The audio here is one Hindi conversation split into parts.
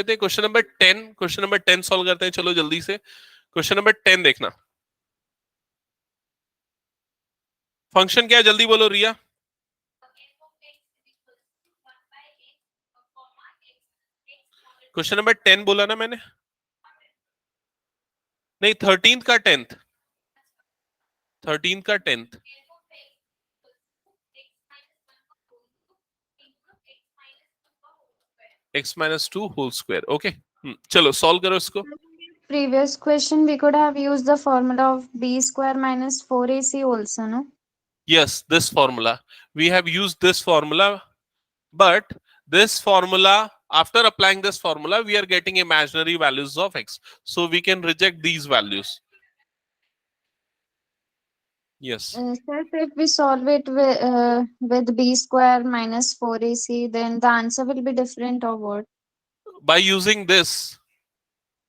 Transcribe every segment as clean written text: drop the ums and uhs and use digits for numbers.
क्वेश्चन नंबर 10 सॉल्व करते हैं। चलो जल्दी से क्वेश्चन नंबर 10 देखना। फंक्शन क्या है जल्दी बोलो रिया। क्वेश्चन नंबर 10 बोला ना मैंने, नहीं 13 का 10th, 13 का 10th। x minus 2 whole square। Okay चलो सॉल्व करो इसको। Previous question, we could have used the formula of b square minus 4ac also, no? Yes, this formula. We have used this formula, but this formula, after applying this formula, we are getting imaginary values of x. So we can reject these values. Yes. Sir, if we solve it with b square minus 4ac, then the answer will be different or what? By using this.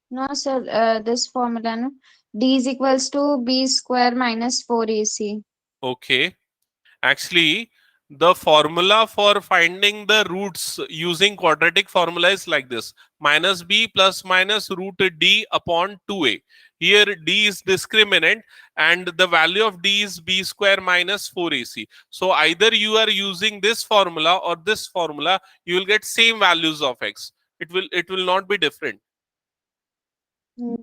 No, sir, this formula, no? D is equals to b square minus 4ac. Okay. Actually, the formula for finding the roots using quadratic formula is like this: minus b plus minus root d upon 2a. Here d is discriminant and the value of d is b square minus 4ac. So either you are using this formula or this formula, you will get same values of x. It will not be different.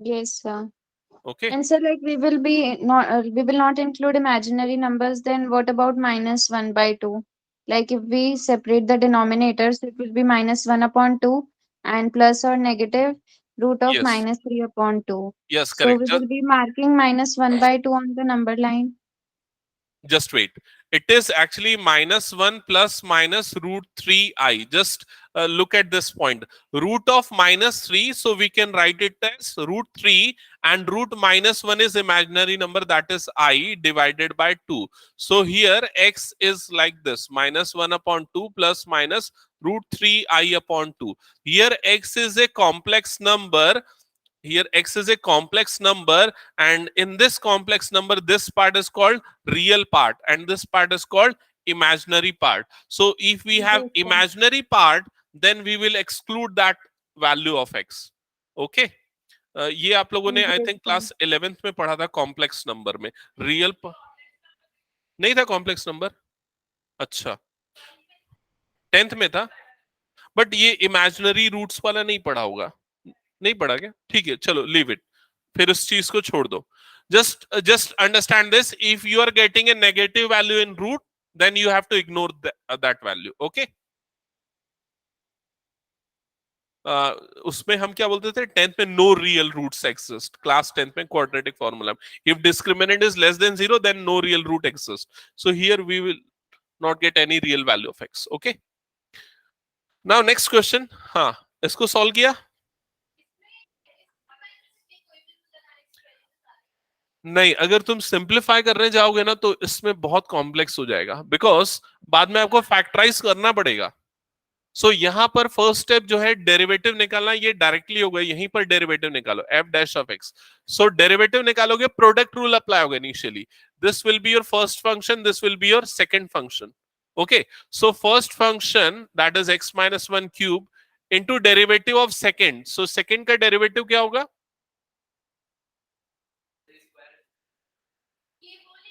Yes, sir. Okay. And so, like, we will not include imaginary numbers. Then what about minus 1/2? Like, if we separate the denominators, it will be minus 1 upon 2 and plus or negative root of Yes. minus 3 upon 2. Yes, So correct. we will be marking minus 1/2 on the number line. Just wait. It is actually minus 1 plus minus root 3i. Just look at this point. Root of minus 3, so we can write it as root 3, and root minus 1 is imaginary number, that is I divided by 2. So here x is like this: minus 1 upon 2 plus minus root 3i upon 2. Here x is a complex number. Here x is a complex number, and in this complex number, this part is called real part and this part is called imaginary part. So if we have Yes, sir. imaginary part, then we will exclude that value of x. Okay. ये आप लोगों ने आई Yes, think sir. Class 11th में पढ़ा था कॉम्प्लेक्स नंबर में। रियल नहीं था कॉम्प्लेक्स नंबर। अच्छा 10th में था, बट ये इमेजिनरी रूट्स वाला नहीं पढ़ा होगा। नहीं पढ़ा क्या? ठीक है चलो लीव इट, फिर उस चीज को छोड़ दो। just understand this: if you are getting a negative value in root, then you have to ignore that value. Okay. उसमें हम क्या बोलते थे 10th में? No real roots exist. Class 10th में quadratic formula, if discriminant is less than 0 then no real root exists. So here we will not get any real value of x. Okay. Now next question. हाँ, इसको सॉल्व किया? नहीं, अगर तुम सिंप्लीफाई करने जाओगे ना तो इसमें बहुत कॉम्प्लेक्स हो जाएगा, बिकॉज बाद में आपको फैक्टराइज करना पड़ेगा। सो यहां पर फर्स्ट स्टेप जो है डेरिवेटिव निकालना, ये डायरेक्टली होगा, यहीं पर डेरिवेटिव निकालो F dash of x. So derivative निकालोगे, प्रोडक्ट रूल अप्लाई होगा initially. This will be your first function, this will be your second function. Okay, so first function that is x minus 1 cube into derivative of second. So second का डेरिवेटिव क्या होगा?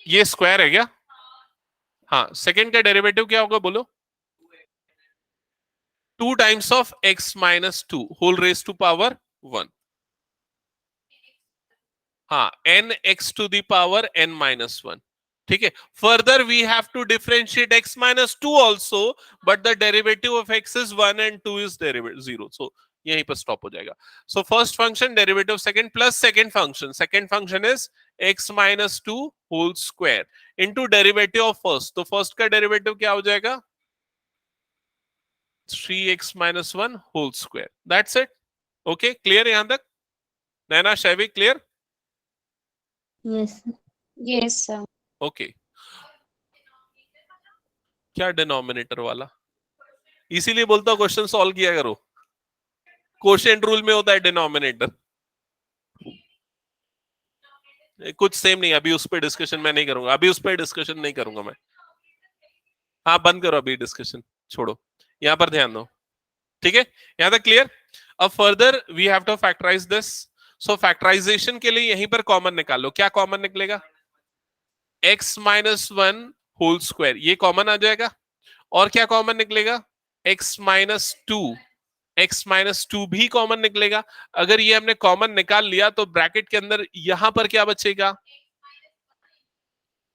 ये स्क्वायर है क्या? हाँ, सेकेंड का डेरिवेटिव क्या होगा बोलो? 2 times of x minus 2 whole raise to power 1। हाँ, n x to the power n minus 1। ठीक है, further we have to differentiate x minus 2 also, but the derivative of x is 1 and 2 is derivative 0। So यहीं पर स्टॉप हो जाएगा। So first function derivative second plus second function is x minus 2 whole square into derivative of first. तो फर्स्ट का डेरिवेटिव क्या हो जाएगा? 3x minus 1 whole square. That's it. Okay, clear यहाँ तक? Naina, Shaivik, clear? Yes, sir. Yes, sir. Okay. क्या डिनोमिनेटर वाला? इसीलिए बोलता हूँ क्वेश्चन सॉल्व किया करो। कोशेंट रूल में होता है डिनोमिनेटर। कुछ सेम नहीं, अभी उस पर डिस्कशन मैं नहीं करूंगा, अभी उस पर डिस्कशन नहीं करूंगा मैं। हाँ, बंद करो अभी डिस्कशन, छोड़ो, यहां पर ध्यान दो। ठीक है, यहां तक क्लियर? अब further we have to factorise this. So factorisation के लिए यहीं पर कॉमन निकालो. क्या कॉमन निकलेगा? x minus one whole square, ये कॉमन आ जाएगा. और क्या कॉमन निकलेगा? x minus two. x minus two भी कॉमन निकलेगा. अगर ये हमने कॉमन निकाल लिया तो ब्रैकेट के अंदर यहां पर क्या बचेगा?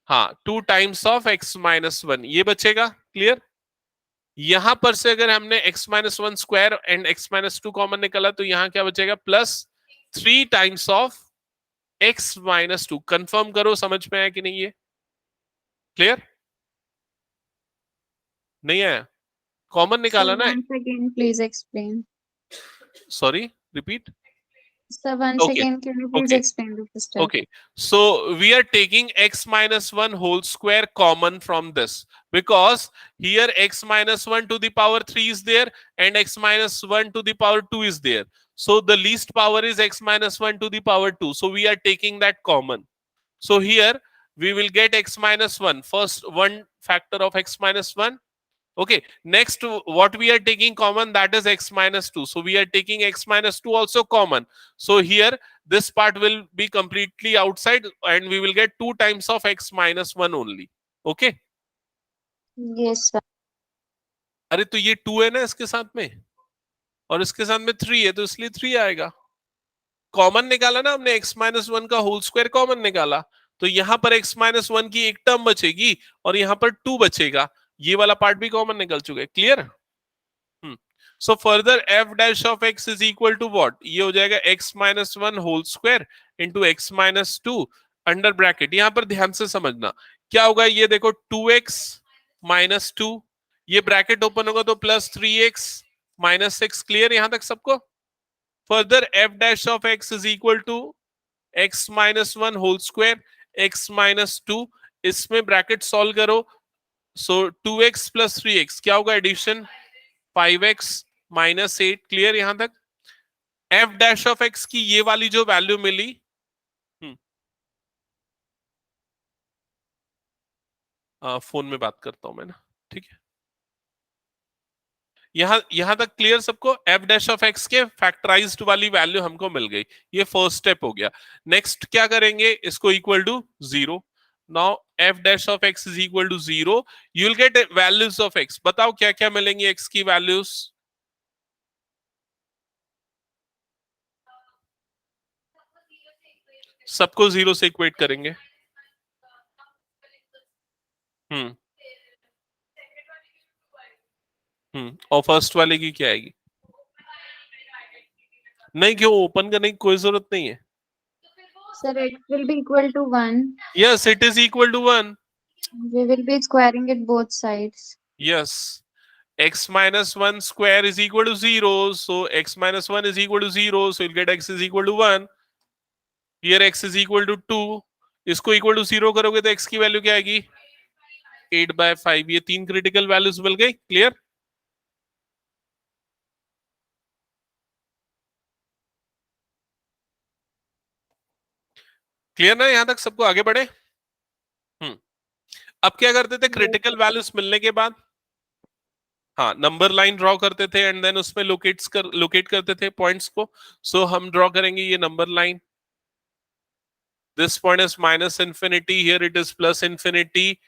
हाँ, 2 times of x minus one, ये बचेगा. क्लियर? यहां पर से अगर हमने x minus one square and x minus two common निकाला तो यहां क्या बचेगा? Plus 3 times of x minus to. Confirm करो समझ में आया कि नहीं? ये क्लियर? नहीं आया? कॉमन Sir, निकाला ना. once again, please explain. Sorry, repeat. Sir, once Okay, again, can you please okay, explain the step? okay. So we are taking x minus 1 whole square common from this, because here x minus 1 to the power 3 is there and x minus 1 to the power 2 is there. So the least power is x minus 1 to the power 2. So we are taking that common. So here we will get x minus 1. First one factor of x minus 1. Okay, next what we are taking common, that is x minus 2. So we are taking x minus 2 also common. So here this part will be completely outside and we will get 2 times of x minus 1 only. Okay. Yes, sir. अरे तो ये 2 है ना इसके साथ में, और इसके साथ में 3 है, तो इसलिए 3 आएगा. कॉमन निकाला ना हमने, x माइनस वन का होल स्क्वायर कॉमन निकाला, तो यहां पर x माइनस वन की एक टर्म बचेगी और यहां पर 2 बचेगा. ये वाला पार्ट भी कॉमन निकल चुका है. Clear? So further f dash of x is equal to what? ये हो जाएगा x minus one whole square into x minus two under bracket. यहां पर ध्यान से समझना क्या होगा. ये देखो 2x माइनस टू, ये ब्रैकेट ओपन होगा तो plus 3x minus six. Clear यहां तक सबको? Further f dash of x is equal to x minus one whole square x minus two. इसमें ब्रैकेट सॉल्व करो. सो 2x प्लस 3x क्या होगा? Addition 5x minus 8. क्लियर यहां तक? f डैश ऑफ x की ये वाली जो वैल्यू मिली, फोन में बात करता हूं मैं ना. ठीक है, यहां तक क्लियर सबको? f डैश ऑफ x के फैक्टराइज्ड वाली वैल्यू हमको मिल गई. ये फर्स्ट स्टेप हो गया. नेक्स्ट क्या करेंगे? इसको equal to 0. Now f dash of x is equal to 0. You will get values of x. बताओ क्या क्या मिलेंगी x की वैल्यूज? सबको 0 से इक्वेट करेंगे. हम्म और फर्स्ट वाले की क्या आएगी? नहीं, क्यों ओपन करने की कोई जरूरत नहीं है. Sir, it will be equal to 1. Yes, it is equal to 1. We will be squaring it both sides. Yes, x minus 1 square is equal to 0. So x minus 1 is equal to 0. So you'll get x is equal to 1. Here x is equal to 2. इसको इक्वल टू 0 करोगे तो x की वैल्यू क्या आएगी? 8/5. ये तीन क्रिटिकल वैल्यूज मिल गई. क्लियर? क्लियर ना यहां तक सबको? आगे बढ़े. अब क्या करते थे क्रिटिकल वैल्यूज मिलने के बाद? हाँ, नंबर लाइन ड्रॉ करते थे एंड देन उसमें लोकेट करते थे पॉइंट्स को. सो हम ड्रॉ करेंगे ये number line. This point is minus infinity, here it is plus infinity.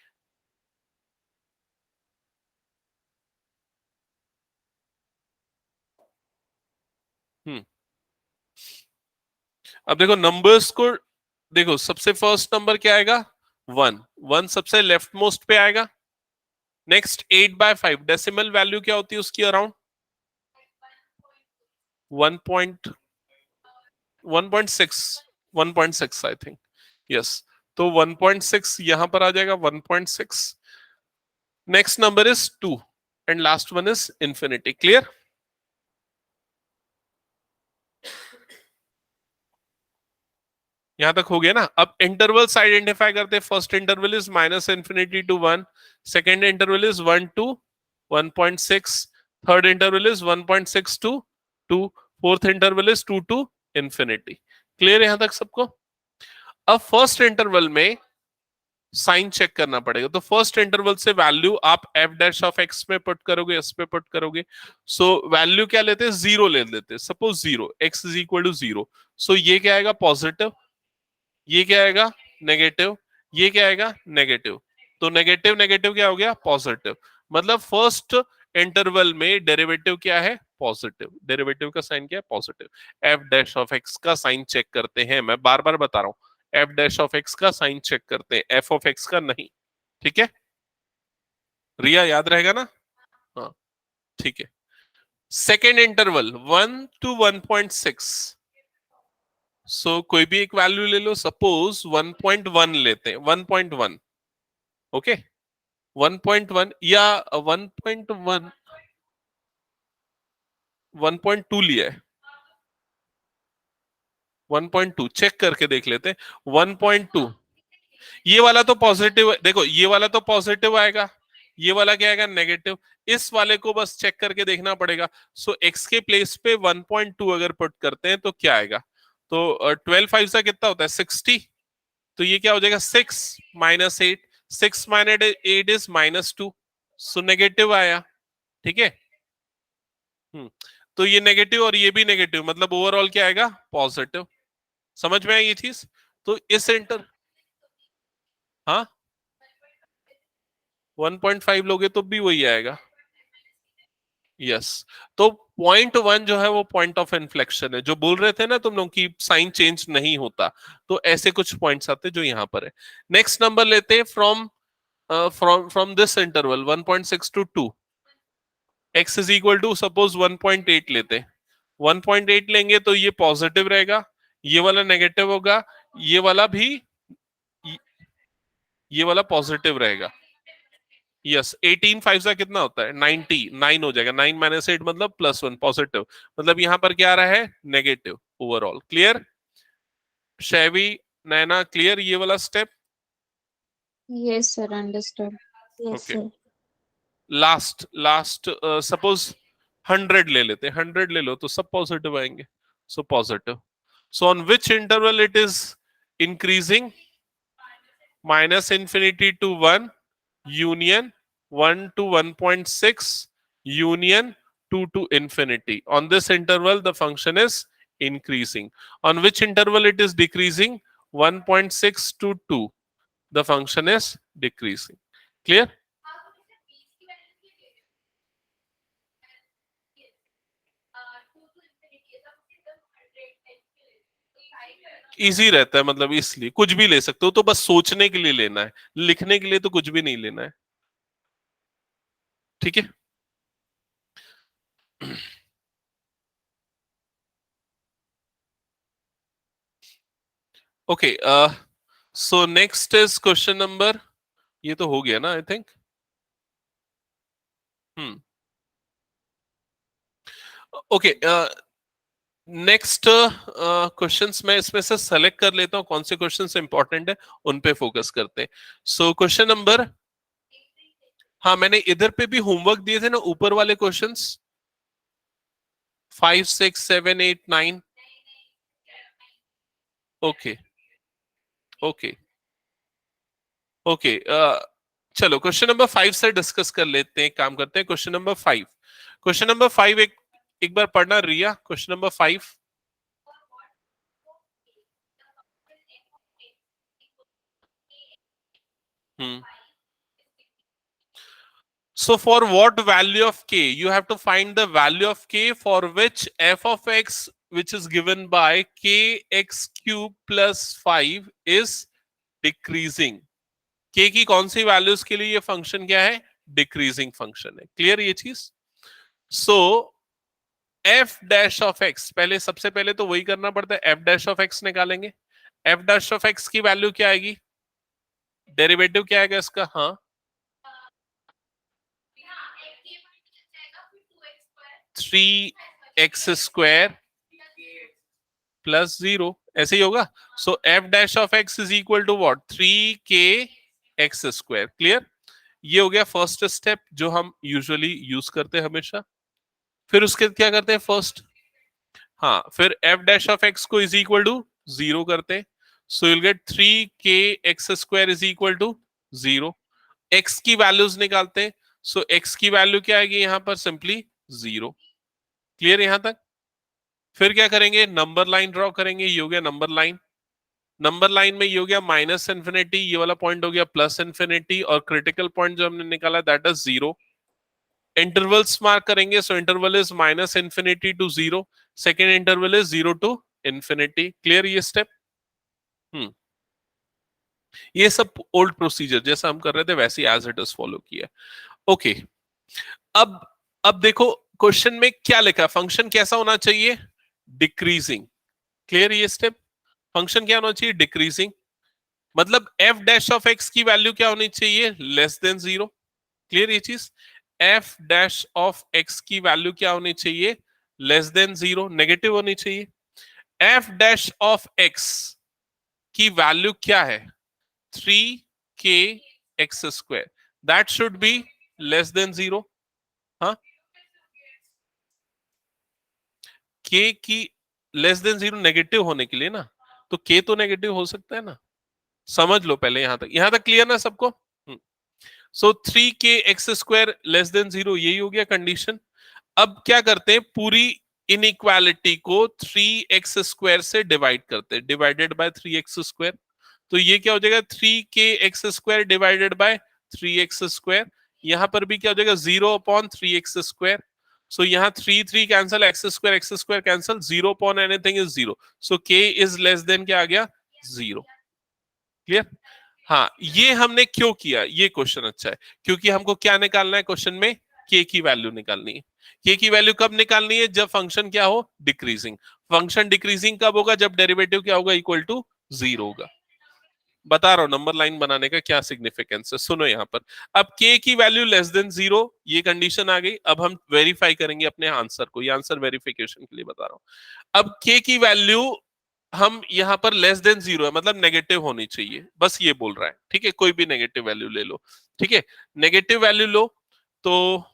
अब देखो नंबर्स को देखो. सबसे फर्स्ट नंबर क्या आएगा? 1. 1 सबसे लेफ्ट मोस्ट पे आएगा. नेक्स्ट 8/5. डेसिमल वैल्यू क्या होती है उसकी? Around 1.6 I think. यस, तो 1.6 यहां पर आ जाएगा. 1.6. Next number is 2 and last one is infinity. Clear? यहां तक हो गया ना. अब इंटरवल्स आइडेंटिफाई करते हैं. First interval is minus infinity to 1. Second interval is 1 to 1.6. Third interval is 1.6 to 2. Fourth interval is 2 to infinity. Clear यहां तक सबको? अब फर्स्ट इंटरवल में साइन चेक करना पड़ेगा। तो फर्स्ट इंटरवल से वैल्यू आप एफ डैश ऑफ एक्स में पुट करोगे, एस पे पुट करोगे। सो वैल्यू क्या लेते हैं, जीरो ले लेते हैं। Suppose zero, x is equal to zero. So ये क्या आएगा, पॉजिटिव। ये क्या आएगा, नेगेटिव। ये क्या आएगा, नेगेटिव। तो नेगेटिव नेगेटिव क्या हो गया, पॉजिटिव। मतलब फर्स्ट इंटरवल में डेरिवेटिव क्या है, पॉजिटिव। डेरिवेटिव का साइन क्या है, positive. F dash of x का साइन चेक करते हैं, मैं बार बार बता रहा हूं, एफ डैश ऑफ एक्स का साइन चेक करते हैं, एफ ऑफ एक्स का नहीं। ठीक है, रिया याद रहेगा ना? हाँ, ठीक है। Second interval 1 to 1.6। सो कोई भी एक वैल्यू ले लो, सपोज 1.1 लेते हैं, 1.1। ओके, 1.1 या 1.1, 1.2 लिया है। 1.2 चेक करके देख लेते हैं। 1.2, ये वाला तो पॉजिटिव, देखो ये वाला तो पॉजिटिव आएगा, ये वाला क्या आएगा, नेगेटिव। इस वाले को बस चेक करके देखना पड़ेगा। सो एक्स के प्लेस पे 1.2 अगर पुट करते हैं तो क्या आएगा, तो 12 5 का कितना होता है, 60। तो ये क्या हो जाएगा, 6 minus 8, 6 minus 8 is -2। So negative आया। ठीक है। तो ये नेगेटिव और ये भी नेगेटिव, मतलब ओवरऑल क्या आएगा, पॉजिटिव। समझ में आई ये चीज? तो इस इंटर, हाँ 1.5 लोगे तो भी वही आएगा। यस। तो पॉइंट 1 जो है वो पॉइंट ऑफ इन्फ्लेक्शन है। जो बोल रहे थे ना तुम लोग की साइन चेंज नहीं होता, तो ऐसे कुछ पॉइंट्स आते जो यहाँ पर है। नेक्स्ट नंबर लेते हैं from from this interval 1.6 to 2। x is equal to suppose 1.8 लेते हैं। 1.8 लेंगे तो ये पॉजिटिव रहेगा, ये वाला नेगेटिव होगा, ये वाला भी, ये वाला पॉजिटिव रहेगा। यस, 18 5 का कितना होता है, 90, 9 हो जाएगा। 9 माइनस 8 मतलब +1, पॉजिटिव। मतलब यहां पर क्या आ रहा है, नेगेटिव ओवरऑल। क्लियर शैवी, नैना, क्लियर ये वाला step? Yes, sir. Understood. Yes, okay, sir. Last last suppose 100 ले लेते हैं। 100 ले लो तो सब पॉजिटिव आएंगे। So positive. So on which interval it is increasing, -∞ to 1, union 1 to 1.6, union 2 to infinity. On this interval the function is increasing. On which interval it is decreasing, 1.6 to 2, the function is decreasing. Clear? Easy रहता है, मतलब इसलिए कुछ भी ले सकते हो, तो बस सोचने के लिए लेना है, लिखने के लिए तो कुछ भी नहीं लेना है। ठीक है। Okay, so next is question number, ये तो हो गया ना I think. Okay, next questions मैं इसमें से सेलेक्ट कर लेता हूं, कौन से क्वेश्चंस इंपॉर्टेंट है उन पे फोकस करते हैं। सो क्वेश्चन नंबर, हाँ मैंने इधर पे भी होमवर्क दिए थे ना, ऊपर वाले क्वेश्चंस 5 6 7 8 9। ओके ओके ओके, चलो क्वेश्चन नंबर 5 से डिस्कस कर लेते हैं। काम करते हैं क्वेश्चन नंबर 5। क्वेश्चन नंबर 5 एक बार पढ़ना रिया, question number 5। So for what value of k, you have to find the value of k for which f of x, which is given by kx cube plus 5 is decreasing. k की कौन सी वैल्यूज के लिए ये फंक्शन क्या है, डिक्रीजिंग फंक्शन है। क्लियर ये चीज? सो f डैश ऑफ x, पहले सबसे पहले तो वही करना पड़ता है, f डैश ऑफ x निकालेंगे। f डैश ऑफ x की वैल्यू क्या आएगी, डेरिवेटिव क्या आएगा इसका, हाँ 3x² प्लस 0, ऐसे ही होगा। So f dash of x is equal to what, 3kx²। Clear? ये हो गया फर्स्ट स्टेप जो हम यूजुअली यूज करते हैं हमेशा। फिर उसके क्या करते हैं फर्स्ट, हाँ फिर f डैश ऑफ x को इज इक्वल टू 0 करते हैं। So you'll get 3kx² is equal to 0। x की वैल्यूज निकालते हैं, सो x की वैल्यू क्या आएगी यहां पर, सिंपली 0। क्लियर यहां तक? फिर क्या करेंगे, नंबर लाइन ड्रॉ करेंगे, ये हो गया नंबर लाइन। नंबर लाइन में ये हो गया माइनस इन्फिनिटी, ये वाला पॉइंट हो गया प्लस इन्फिनिटी, और क्रिटिकल पॉइंट जो हमने निकाला दैट इज 0। इंटरवल्स मार्क करेंगे, so interval is minus infinity to 0, second interval is 0 to infinity. Clear ये स्टेप? ये सब ओल्ड प्रोसीजर जैसा हम कर रहे थे वैसे एज इट इज फॉलो किया। ओके, अब अब देखो क्वेश्चन में क्या लिखा, फंक्शन कैसा होना चाहिए, डिक्रीजिंग। क्लियर ये स्टेप? फंक्शन क्या होना चाहिए, डिक्रीजिंग। मतलब एफ डैश ऑफ एक्स की वैल्यू क्या होनी चाहिए, लेस देन 0। क्लियर ये चीज? एफ डैश ऑफ एक्स की वैल्यू क्या होनी चाहिए, लेस देन 0, नेगेटिव होनी चाहिए। एफ डैश ऑफ एक्स की वैल्यू क्या है, 3k(x²), that should be less than 0। हाँ, k की लेस देन 0 नेगेटिव होने के लिए ना, तो k तो नेगेटिव हो सकता है ना, समझ लो पहले यहां तक क्लियर ना सबको? सो 3k(x²) लेस देन 0, यही हो गया कंडीशन। अब क्या करते हैं, पूरी इनइक्वालिटी को 3x² से डिवाइड करते हैं, डिवाइडेड बाय 3x²। तो ये क्या हो जाएगा, 3k(x²) डिवाइडेड बाय 3x²। यहां पर भी क्या हो जाएगा, 0/3x²। सो यहाँ 3 cancel, x² cancel, 0/anything is 0। So k is less then क्या आ गया, 0। क्लियर? हाँ, ये हमने क्यों किया, ये क्वेश्चन अच्छा है, क्योंकि हमको क्या निकालना है क्वेश्चन में, k की वैल्यू निकालनी है। k की वैल्यू कब निकालनी है, जब फंक्शन क्या हो, डिक्रीजिंग। फंक्शन डिक्रीजिंग कब होगा, जब डेरिवेटिव क्या होगा, इक्वल टू 0 होगा। बता रहा हूं नंबर लाइन बनाने का क्या सिग्निफिकेंस है, सुनो यहां पर। अब k की वैल्यू लेस देन 0, ये कंडीशन आ गई। अब हम वेरीफाई करेंगे अपने आंसर को, ये आंसर वेरिफिकेशन के लिए बता रहा हूं। अब k की वैल्यू हम यहां पर लेस देन 0 है, मतलब नेगेटिव होनी चाहिए, बस ये बोल रहा है। ठीक है, कोई भी नेगेटिव वैल्यू ले लो। ठीक है, नेगेटिव वैल्यू लो, तो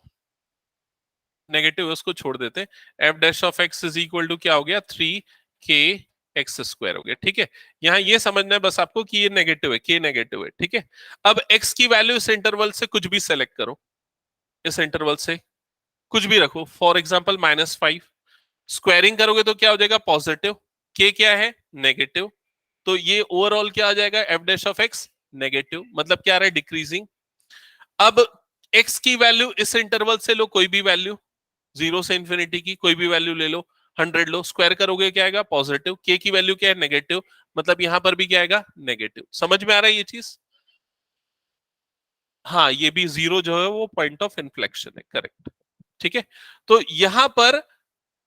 नेगेटिव उसको छोड़ देते हैं। F dash of x is equal to क्या हो गया, 3k(x²) हो गया। ठीक है, यहाँ ये समझना है बस आपको कि ये नेगेटिव है, k नेगेटिव है। ठीक है, अब x की वैल्यू इस इंटरवल से कुछ भी सेलेक्ट करो, इस इंटरवल से कुछ भी रखो, फॉर एग्जाम्पल -5। स्क्वायरिंग करोगे तो क्या हो जाएगा, पॉजिटिव। k क्या है, नेगेटिव। तो ये ओवरऑल क्या आ जाएगा, f dash of x negative, मतलब क्या आ रहा है, डिक्रीजिंग। अब x की वैल्यू इस इंटरवल से लो, कोई भी वैल्यू, 0 से इंफिनिटी की कोई भी वैल्यू ले लो, 100 लो, स्क्वायर करोगे क्या आएगा, पॉजिटिव। k की वैल्यू क्या है, नेगेटिव, मतलब यहां पर भी क्या आएगा, नेगेटिव। समझ में आ रहा है ये चीज? हाँ, ये भी 0 जो है वो पॉइंट ऑफ इन्फ्लेक्शन है, करेक्ट। ठीक है, तो यहां पर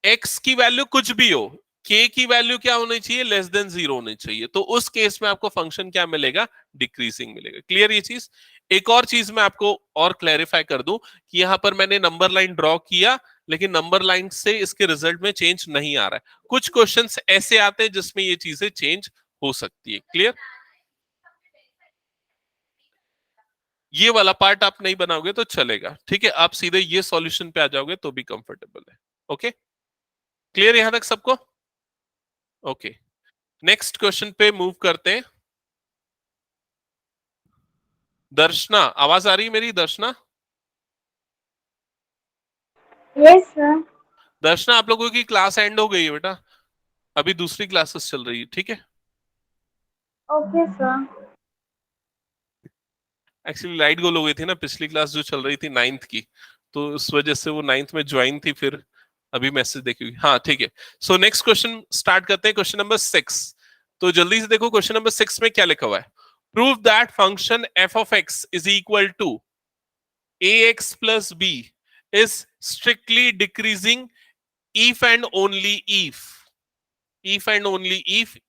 x की वैल्यू कुछ भी हो, k की वैल्यू क्या होनी चाहिए, लेस देन 0 होनी चाहिए। तो उस केस में आपको फंक्शन क्या मिलेगा, डिक्रीजिंग मिलेगा। क्लियर ये चीज? एक और चीज मैं आपको और क्लैरिफाई कर दूं कि यहां पर मैंने नंबर लाइन ड्रॉ किया, लेकिन नंबर लाइन से इसके रिजल्ट में चेंज नहीं आ रहा है। कुछ क्वेश्चंस ऐसे आते हैं जिसमें ये चीजें चेंज हो सकती है। क्लियर? ये वाला पार्ट आप नहीं बनाओगे तो चलेगा। ठीक है, आप सीधे ये सॉल्यूशन पे आ जाओगे तो भी कंफर्टेबल है। ओके, क्लियर यहां तक सबको? ओके, नेक्स्ट क्वेश्चन पे मूव करते हैं। दर्शना, आवाज आ रही है मेरी, दर्शना? Yes sir. दर्शना, आप लोगों की क्लास एंड हो गई है बेटा, अभी दूसरी क्लासेस चल रही है। ठीक है, ओके सर। एक्चुअली लाइट गोल हो गई थी ना, पिछली क्लास जो चल रही थी 9th की, तो उस वजह से वो 9th में ज्वाइन थी, फिर अभी मैसेज देखी। हाँ ठीक है, सो नेक्स्ट क्वेश्चन स्टार्ट करते हैं, क्वेश्चन नंबर 6। तो जल्दी से देखो क्वेश्चन नंबर 6 में क्या लिखा हुआ है। Prove that function f of x is equal to ax plus b is strictly decreasing if and only if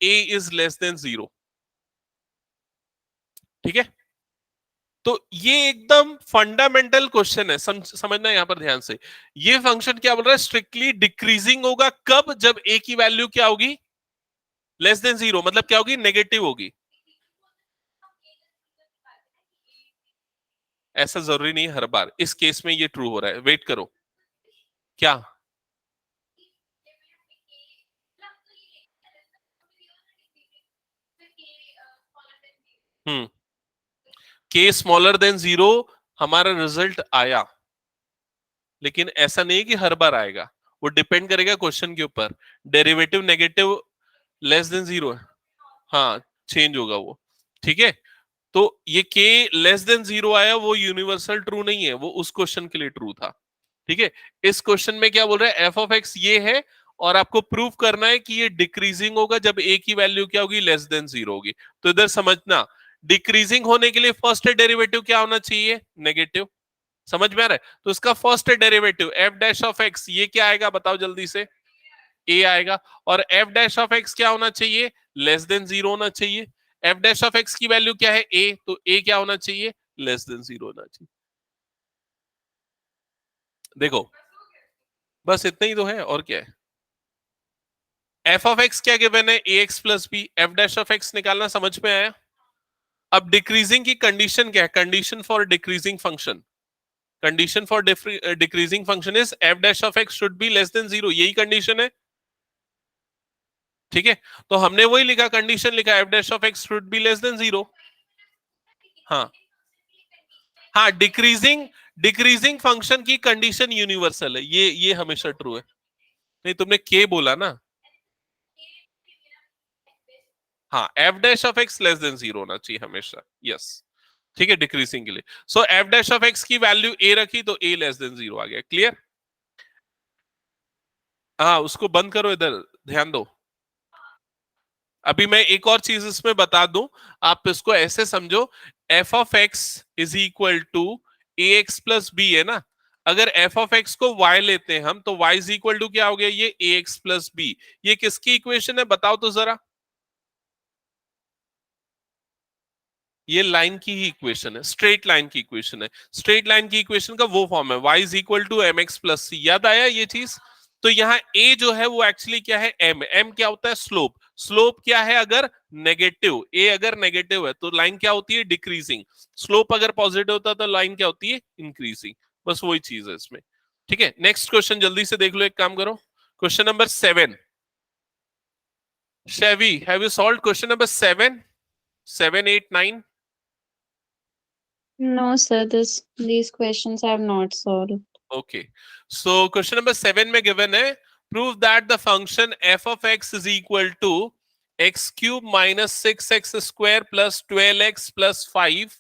a is less than 0। ठीक है, तो ये एकदम फंडामेंटल क्वेश्चन है, समझना यहां पर ध्यान से। ये फंक्शन क्या बोल रहा है, स्ट्रिक्टली डिक्रीजिंग होगा कब, जब a की वैल्यू क्या होगी, लेस देन 0, मतलब क्या होगी, नेगेटिव होगी। ऐसा जरूरी नहीं हर बार, इस केस में ये ट्रू हो रहा है, वेट करो। क्या? हम्म k स्मॉलर देन 0 हमारा रिजल्ट आया, लेकिन ऐसा नहीं है कि हर बार आएगा, वो डिपेंड करेगा क्वेश्चन के ऊपर। डेरिवेटिव नेगेटिव लेस देन 0 है, हाँ चेंज होगा वो, ठीक है। तो ये k लेस देन 0 आया, वो यूनिवर्सल ट्रू नहीं है, वो उस क्वेश्चन के लिए ट्रू था, ठीक है। इस क्वेश्चन में क्या बोल रहा है, एफ ऑफ एक्स ये है, और आपको प्रूव करना है कि ये डिक्रीजिंग होगा जब a की वैल्यू क्या होगी, लेस देन 0 होगी। तो इधर समझना, डिक्रीजिंग होने के लिए फर्स्ट डेरिवेटिव क्या होना चाहिए, नेगेटिव। समझ में आ रहा है? तो इसका first derivative F dash of x ये क्या आएगा, बताओ जल्दी से, a आएगा। और एफ डैश ऑफ एक्स क्या होना चाहिए, लेस देन 0 होना चाहिए। एफ डैश ऑफ एक्स की वैल्यू क्या है, a, तो a क्या होना चाहिए, लेस देन 0 होना चाहिए। देखो बस इतना ही तो है, और क्या है। एफ ऑफ एक्स क्या गिवन है, a x plus b, f dash of x निकालना समझ में आया। अब डिक्रीजिंग की कंडीशन क्या है, condition for decreasing function, condition for decreasing function is F dash of x should be less than 0, यही कंडीशन है, ठीक है। तो हमने वही लिखा, कंडीशन लिखा, F dash of x should be less than 0। हाँ हाँ, डिक्रीजिंग डिक्रीजिंग फंक्शन की कंडीशन यूनिवर्सल है, ये हमेशा ट्रू है। नहीं तुमने के बोला ना, हाँ F dash of x less than 0 होना चाहिए हमेशा, यस, ठीक है, डिक्रीजिंग के लिए। सो एफ डैश ऑफ एक्स की वैल्यू ए रखी तो ए लेस देन 0 आ गया, क्लियर। हाँ उसको बंद करो, इधर ध्यान दो। अभी मैं एक और चीज इसमें बता दूं, आप इसको ऐसे समझो, f of x is equal to a x plus b है ना। अगर एफ ऑफ एक्स को y लेते हैं हम, तो y इज इक्वल टू क्या हो गया, ये ए एक्स प्लस बी। ये किसकी इक्वेशन है बताओ तो जरा, ये लाइन की ही इक्वेशन है, स्ट्रेट लाइन की इक्वेशन है। स्ट्रेट लाइन की इक्वेशन का वो फॉर्म है, y is equal to m x plus c, याद आया ये चीज। तो यहाँ a जो है वो एक्चुअली क्या है, m क्या होता है, स्लोप। स्लोप क्या है, अगर नेगेटिव, a अगर नेगेटिव है तो लाइन क्या होती है, डिक्रीजिंग। स्लोप अगर पॉजिटिव होता है तो लाइन क्या होती है, इंक्रीजिंग। बस वही चीज है इसमें, ठीक है। नेक्स्ट क्वेश्चन जल्दी से देख लो, एक काम करो, question number 7। Shavi, have you solved question number 7, 7, 8, 9? No, sir, these questions I have not solved. Okay, so question number 7 में given है, prove that the function f of x is equal to x cube minus 6x square plus 12x plus 5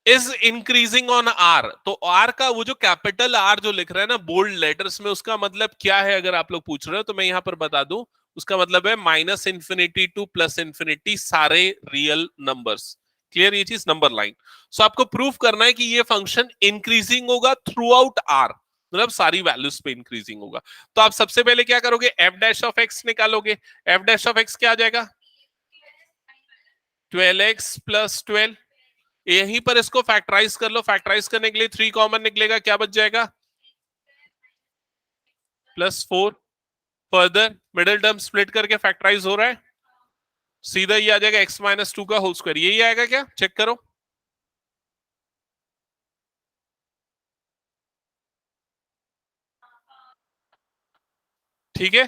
is increasing on r। तो r का वो जो कैपिटल r जो लिख रहा है ना बोल्ड लेटर्स में, उसका मतलब क्या है, अगर आप लोग पूछ रहे हो तो मैं यहां पर बता दूं, उसका मतलब है minus infinity to plus infinity, सारे रियल नंबर्स। क्लियर ये चीज, नंबर लाइन। सो आपको प्रूफ करना है कि ये फंक्शन इंक्रीजिंग होगा थ्रू आउट आर, मतलब सारी वैल्यूज पे इंक्रीजिंग होगा। तो आप सबसे पहले क्या करोगे, एफ डैश ऑफ एक्स निकालोगे। एफ डैश ऑफ एक्स क्या आ जाएगा, 12x प्लस 12। यहीं पर इसको फैक्टराइज कर लो, फैक्टराइज करने के लिए 3 कॉमन निकलेगा, क्या बच जाएगा, +4। फर्दर मिडिल टर्म स्प्लिट करके फैक्टराइज हो रहा है, सीधा ये आ जाएगा x-2 का होल स्क्वायर, यही आएगा क्या, चेक करो। ठीक है,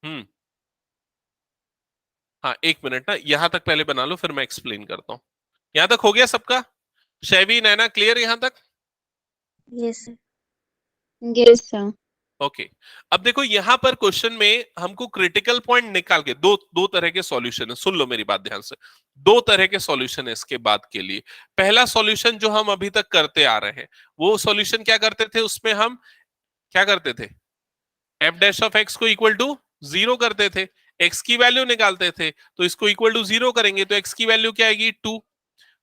हम्म, हाँ एक मिनट ना, यहां तक पहले बना लो फिर मैं एक्सप्लेन करता हूं। यहां तक हो गया सबका, शैवी नैना क्लियर यहां तक? Yes, sir. Yes, sir. Okay अब देखो यहां पर क्वेश्चन में हमको क्रिटिकल पॉइंट निकाल के, दो तरह के सॉल्यूशन है, सुन लो मेरी बात ध्यान से। दो तरह के सॉल्यूशन है इसके बाद के लिए। पहला सॉल्यूशन जो हम अभी तक करते आ रहे हैं, वो सॉल्यूशन क्या करते थे, उसमें हम क्या करते थे, एफ डैश ऑफ एक्स को इक्वल टू 0 करते थे, एक्स की वैल्यू निकालते थे, तो इसको इक्वल टू 0 करेंगे तो एक्स की वैल्यू क्या आएगी, 2।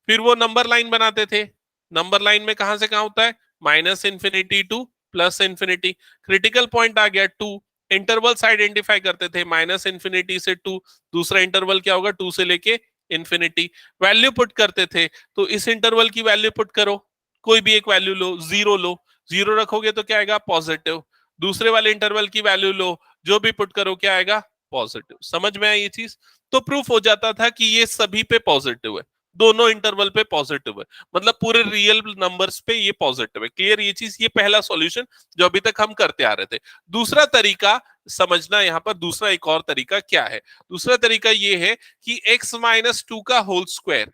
फिर वो नंबर लाइन बनाते थे, नंबर लाइन में कहां से कहां होता है, minus infinity to plus infinity. Critical point आ गया 2, इंटरवल्स आइडेंटिफाई करते थे, माइनस इंफिनिटी से 2, दूसरा इंटरवल क्या होगा 2 से लेके इंफिनिटी। वैल्यू पुट करते थे, तो इस इंटरवल की वैल्यू पुट करो, कोई भी एक वैल्यू लो, 0 लो, 0 रखोगे तो क्या आएगा, पॉजिटिव। दूसरे वाले इंटरवल की वैल्यू लो, जो भी पुट करो क्या आएगा, पॉजिटिव। समझ में आया ये चीज? तो प्रूफ हो जाता था कि ये सभी पे पॉजिटिव है। दोनों इंटरवल पे पॉजिटिव है, मतलब पूरे रियल नंबर्स पे ये पॉजिटिव है। क्लियर ये चीज? ये पहला सॉल्यूशन जो अभी तक हम करते आ रहे थे। दूसरा तरीका समझना, यहाँ पर दूसरा एक और तरीका क्या है। दूसरा तरीका ये है कि x-2 का होल स्क्वायर,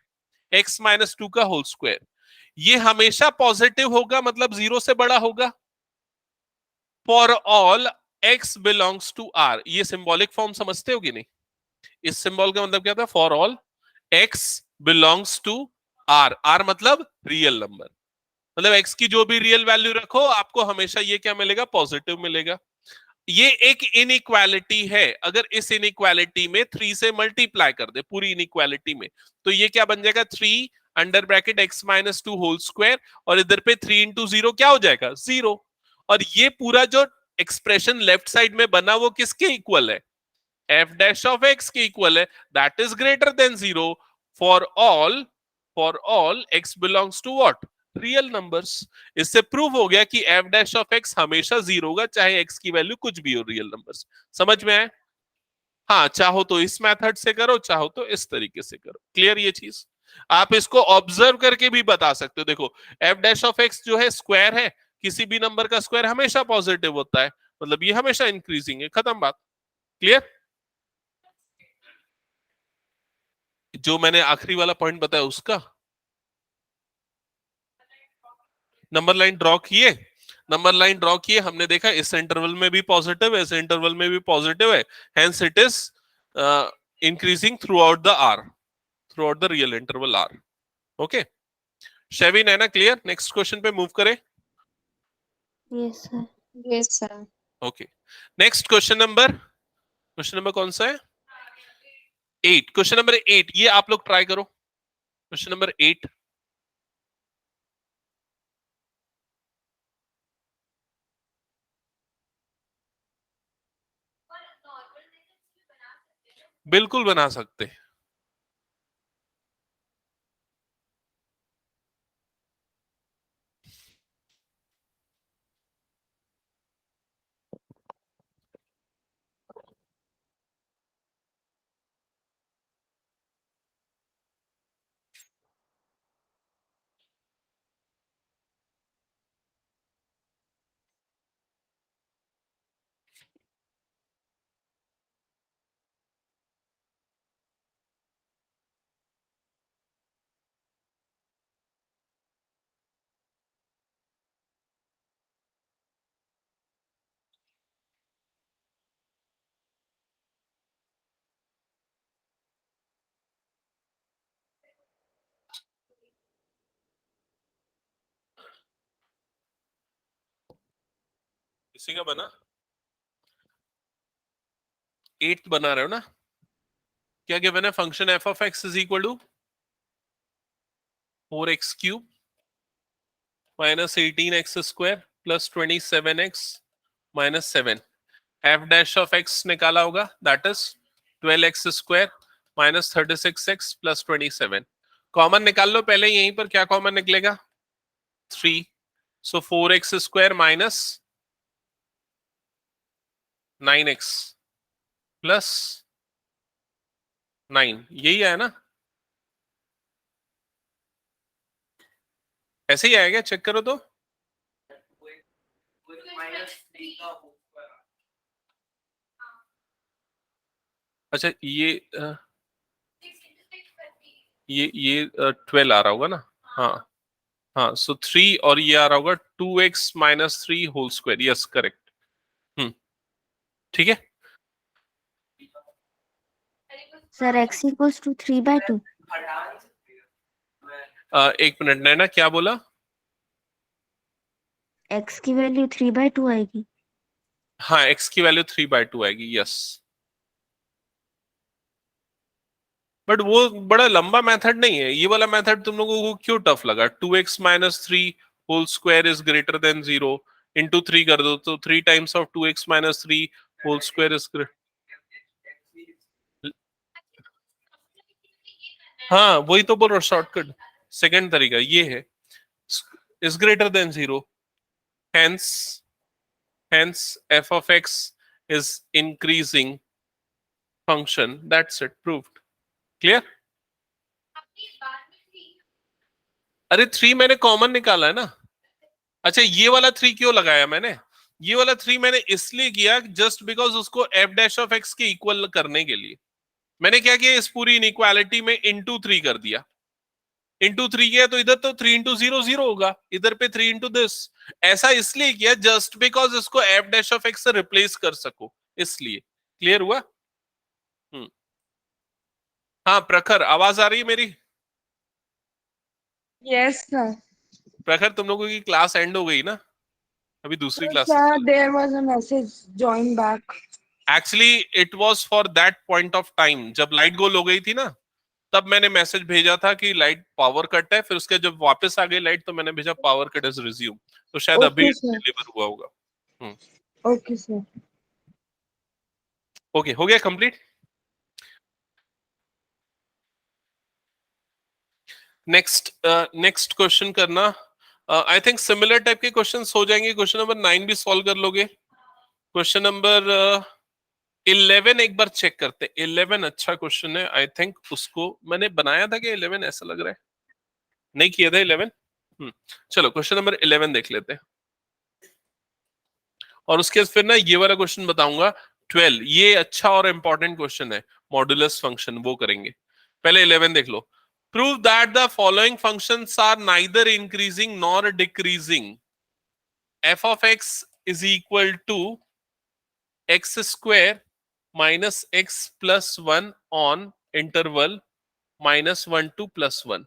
x-2 का होल स्क्वायर ये हमेशा पॉजिटिव होगा, मतलब 0 से बड़ा होगा for all x belongs to r। ये सिंबॉलिक फॉर्म समझते हो कि नहीं? इस सिंबल का मतलब क्या था? For all x belongs to r। r मतलब रियल नंबर, मतलब x की जो भी रियल वैल्यू रखो आपको हमेशा ये क्या मिलेगा? पॉजिटिव मिलेगा। ये एक इनइक्वालिटी है। अगर इस इनइक्वालिटी में 3 से मल्टीप्लाई कर दे पूरी इनइक्वालिटी में, तो ये क्या बन जाएगा? 3 under bracket x-2 whole square, और इधर पे 3 इंटू 0 क्या हो जाएगा? 0। और ये पूरा जो एक्सप्रेशन लेफ्ट साइड में बना वो किसके इक्वल है? f डैश ऑफ x के इक्वल है, that is greater than 0 for all x belongs to what? Real numbers. इससे प्रूव हो गया कि f डैश ऑफ x हमेशा 0 होगा, चाहे x की वैल्यू कुछ भी हो रियल नंबर्स। समझ में आए? हाँ, चाहो तो इस मेथड से करो, चाहो तो इस तरीके से करो। क्लियर ये चीज? आप इसको ऑब्जर्व करके भी बता सकते हो। देखो f डैश ऑफ x जो है स्क्वायर है, किसी भी नंबर का स्क्वायर हमेशा पॉजिटिव होता है, मतलब ये हमेशा इंक्रीजिंग है। खत्म बात। क्लियर? जो मैंने आखिरी वाला पॉइंट बताया उसका नंबर लाइन ड्रॉ किए, नंबर लाइन ड्रॉ किए, हमने देखा इस इंटरवल में भी पॉजिटिव है, इस इंटरवल में भी पॉजिटिव है, hence it is increasing throughout the R, throughout the real interval R. Okay, Shevin है ना? क्लियर? नेक्स्ट क्वेश्चन पे मूव करें। Yes, sir. Yes, sir. Okay, next question number कौन सा है? 8। क्वेश्चन नंबर 8 ये आप लोग ट्राई करो। क्वेश्चन नंबर 8, बिल्कुल बना सकते हैं। किसी का बना? 8 बना रहे हो ना? क्या गिवन है? Function f of x is equal to 4x³ minus 18x² plus 27x minus 7। F dash of x निकाला होगा, that is 12x² minus 36x plus 27। Common निकाल लो पहले, यहीं पर क्या कॉमन निकलेगा? 3। सो 4x² माइनस 9x प्लस 9, यही है ना? ऐसे ही आएगा, चेक करो तो। अच्छा ये 12 आ रहा होगा ना? हाँ हाँ, सो 3 और ये आ रहा होगा 2x minus 3 whole square. Yes correct. ठीक है। Sir, x equals to 3/2. एक मिनट, नैना क्या बोला? X की वैल्यू 3/2 आएगी. हाँ, x की वैल्यू 3/2 आएगी। यस, बट वो बड़ा लंबा मेथड नहीं है ये वाला मेथड। तुम लोगों को क्यों टफ लगा? 2x minus 3 whole square is greater than 0 into 3 कर दो तो 3 times of 2x minus 3 whole square is greater. हाँ वही तो बोल रहा हूँ, शॉर्टकट सेकंड तरीका ये है, is greater than 0, hence f of x is increasing function, that's it, proved. Clear? अरे 3 मैंने कॉमन निकाला है ना। अच्छा ये वाला 3 क्यों लगाया मैंने? ये वाला 3 मैंने इसलिए किया जस्ट बिकॉज उसको एफ डैश ऑफ एक्स के इक्वल करने के लिए। मैंने क्या किया, इस पूरी इनइक्वालिटी में इंटू 3 कर दिया। इंटू 3 किया तो इधर तो 3 इंटू 0 0 होगा, इधर पे 3 इंटू दिस। ऐसा इसलिए किया जस्ट बिकॉज इसको एफ डैश ऑफ एक्स से रिप्लेस कर सको, इसलिए। क्लियर हुआ? हाँ प्रखर, आवाज आ रही है मेरी? Yes, sir. प्रखर, तुम लोगों की क्लास एंड हो गई ना? अभी दूसरी class Sir, there was a message. Join back. Actually it was for that point of time, जब लाइट गोल हो गई थी ना, तब मैंने मैसेज भेजा था कि लाइट पावर कट है। फिर उसके जब वापस आ गई लाइट तो मैंने भेजा पावर कट इज रिज्यूम। तो शायद अभी Okay, sir. डिलीवर हुआ होगा। Okay, sir. ओके, हो गया कंप्लीट। नेक्स्ट क्वेश्चन करना। आई थिंक सिमिलर टाइप के क्वेश्चंस हो जाएंगे। क्वेश्चन नंबर 9 भी सॉल्व कर लोगे। क्वेश्चन नंबर 11 एक बार चेक करते हैं। 11 अच्छा क्वेश्चन है, आई थिंक उसको मैंने बनाया था कि 11 ऐसा लग रहा है, नहीं किया था 11। चलो क्वेश्चन नंबर 11 देख लेते हैं, और उसके बाद फिर ना ये वाला क्वेश्चन बताऊंगा 12। ये अच्छा और इंपॉर्टेंट क्वेश्चन है, मॉड्यूलस फंक्शन, वो करेंगे। पहले 11 देख लो। Prove that the following functions are neither increasing nor decreasing. F of x is equal to x square minus x plus 1 on interval -1 to +1.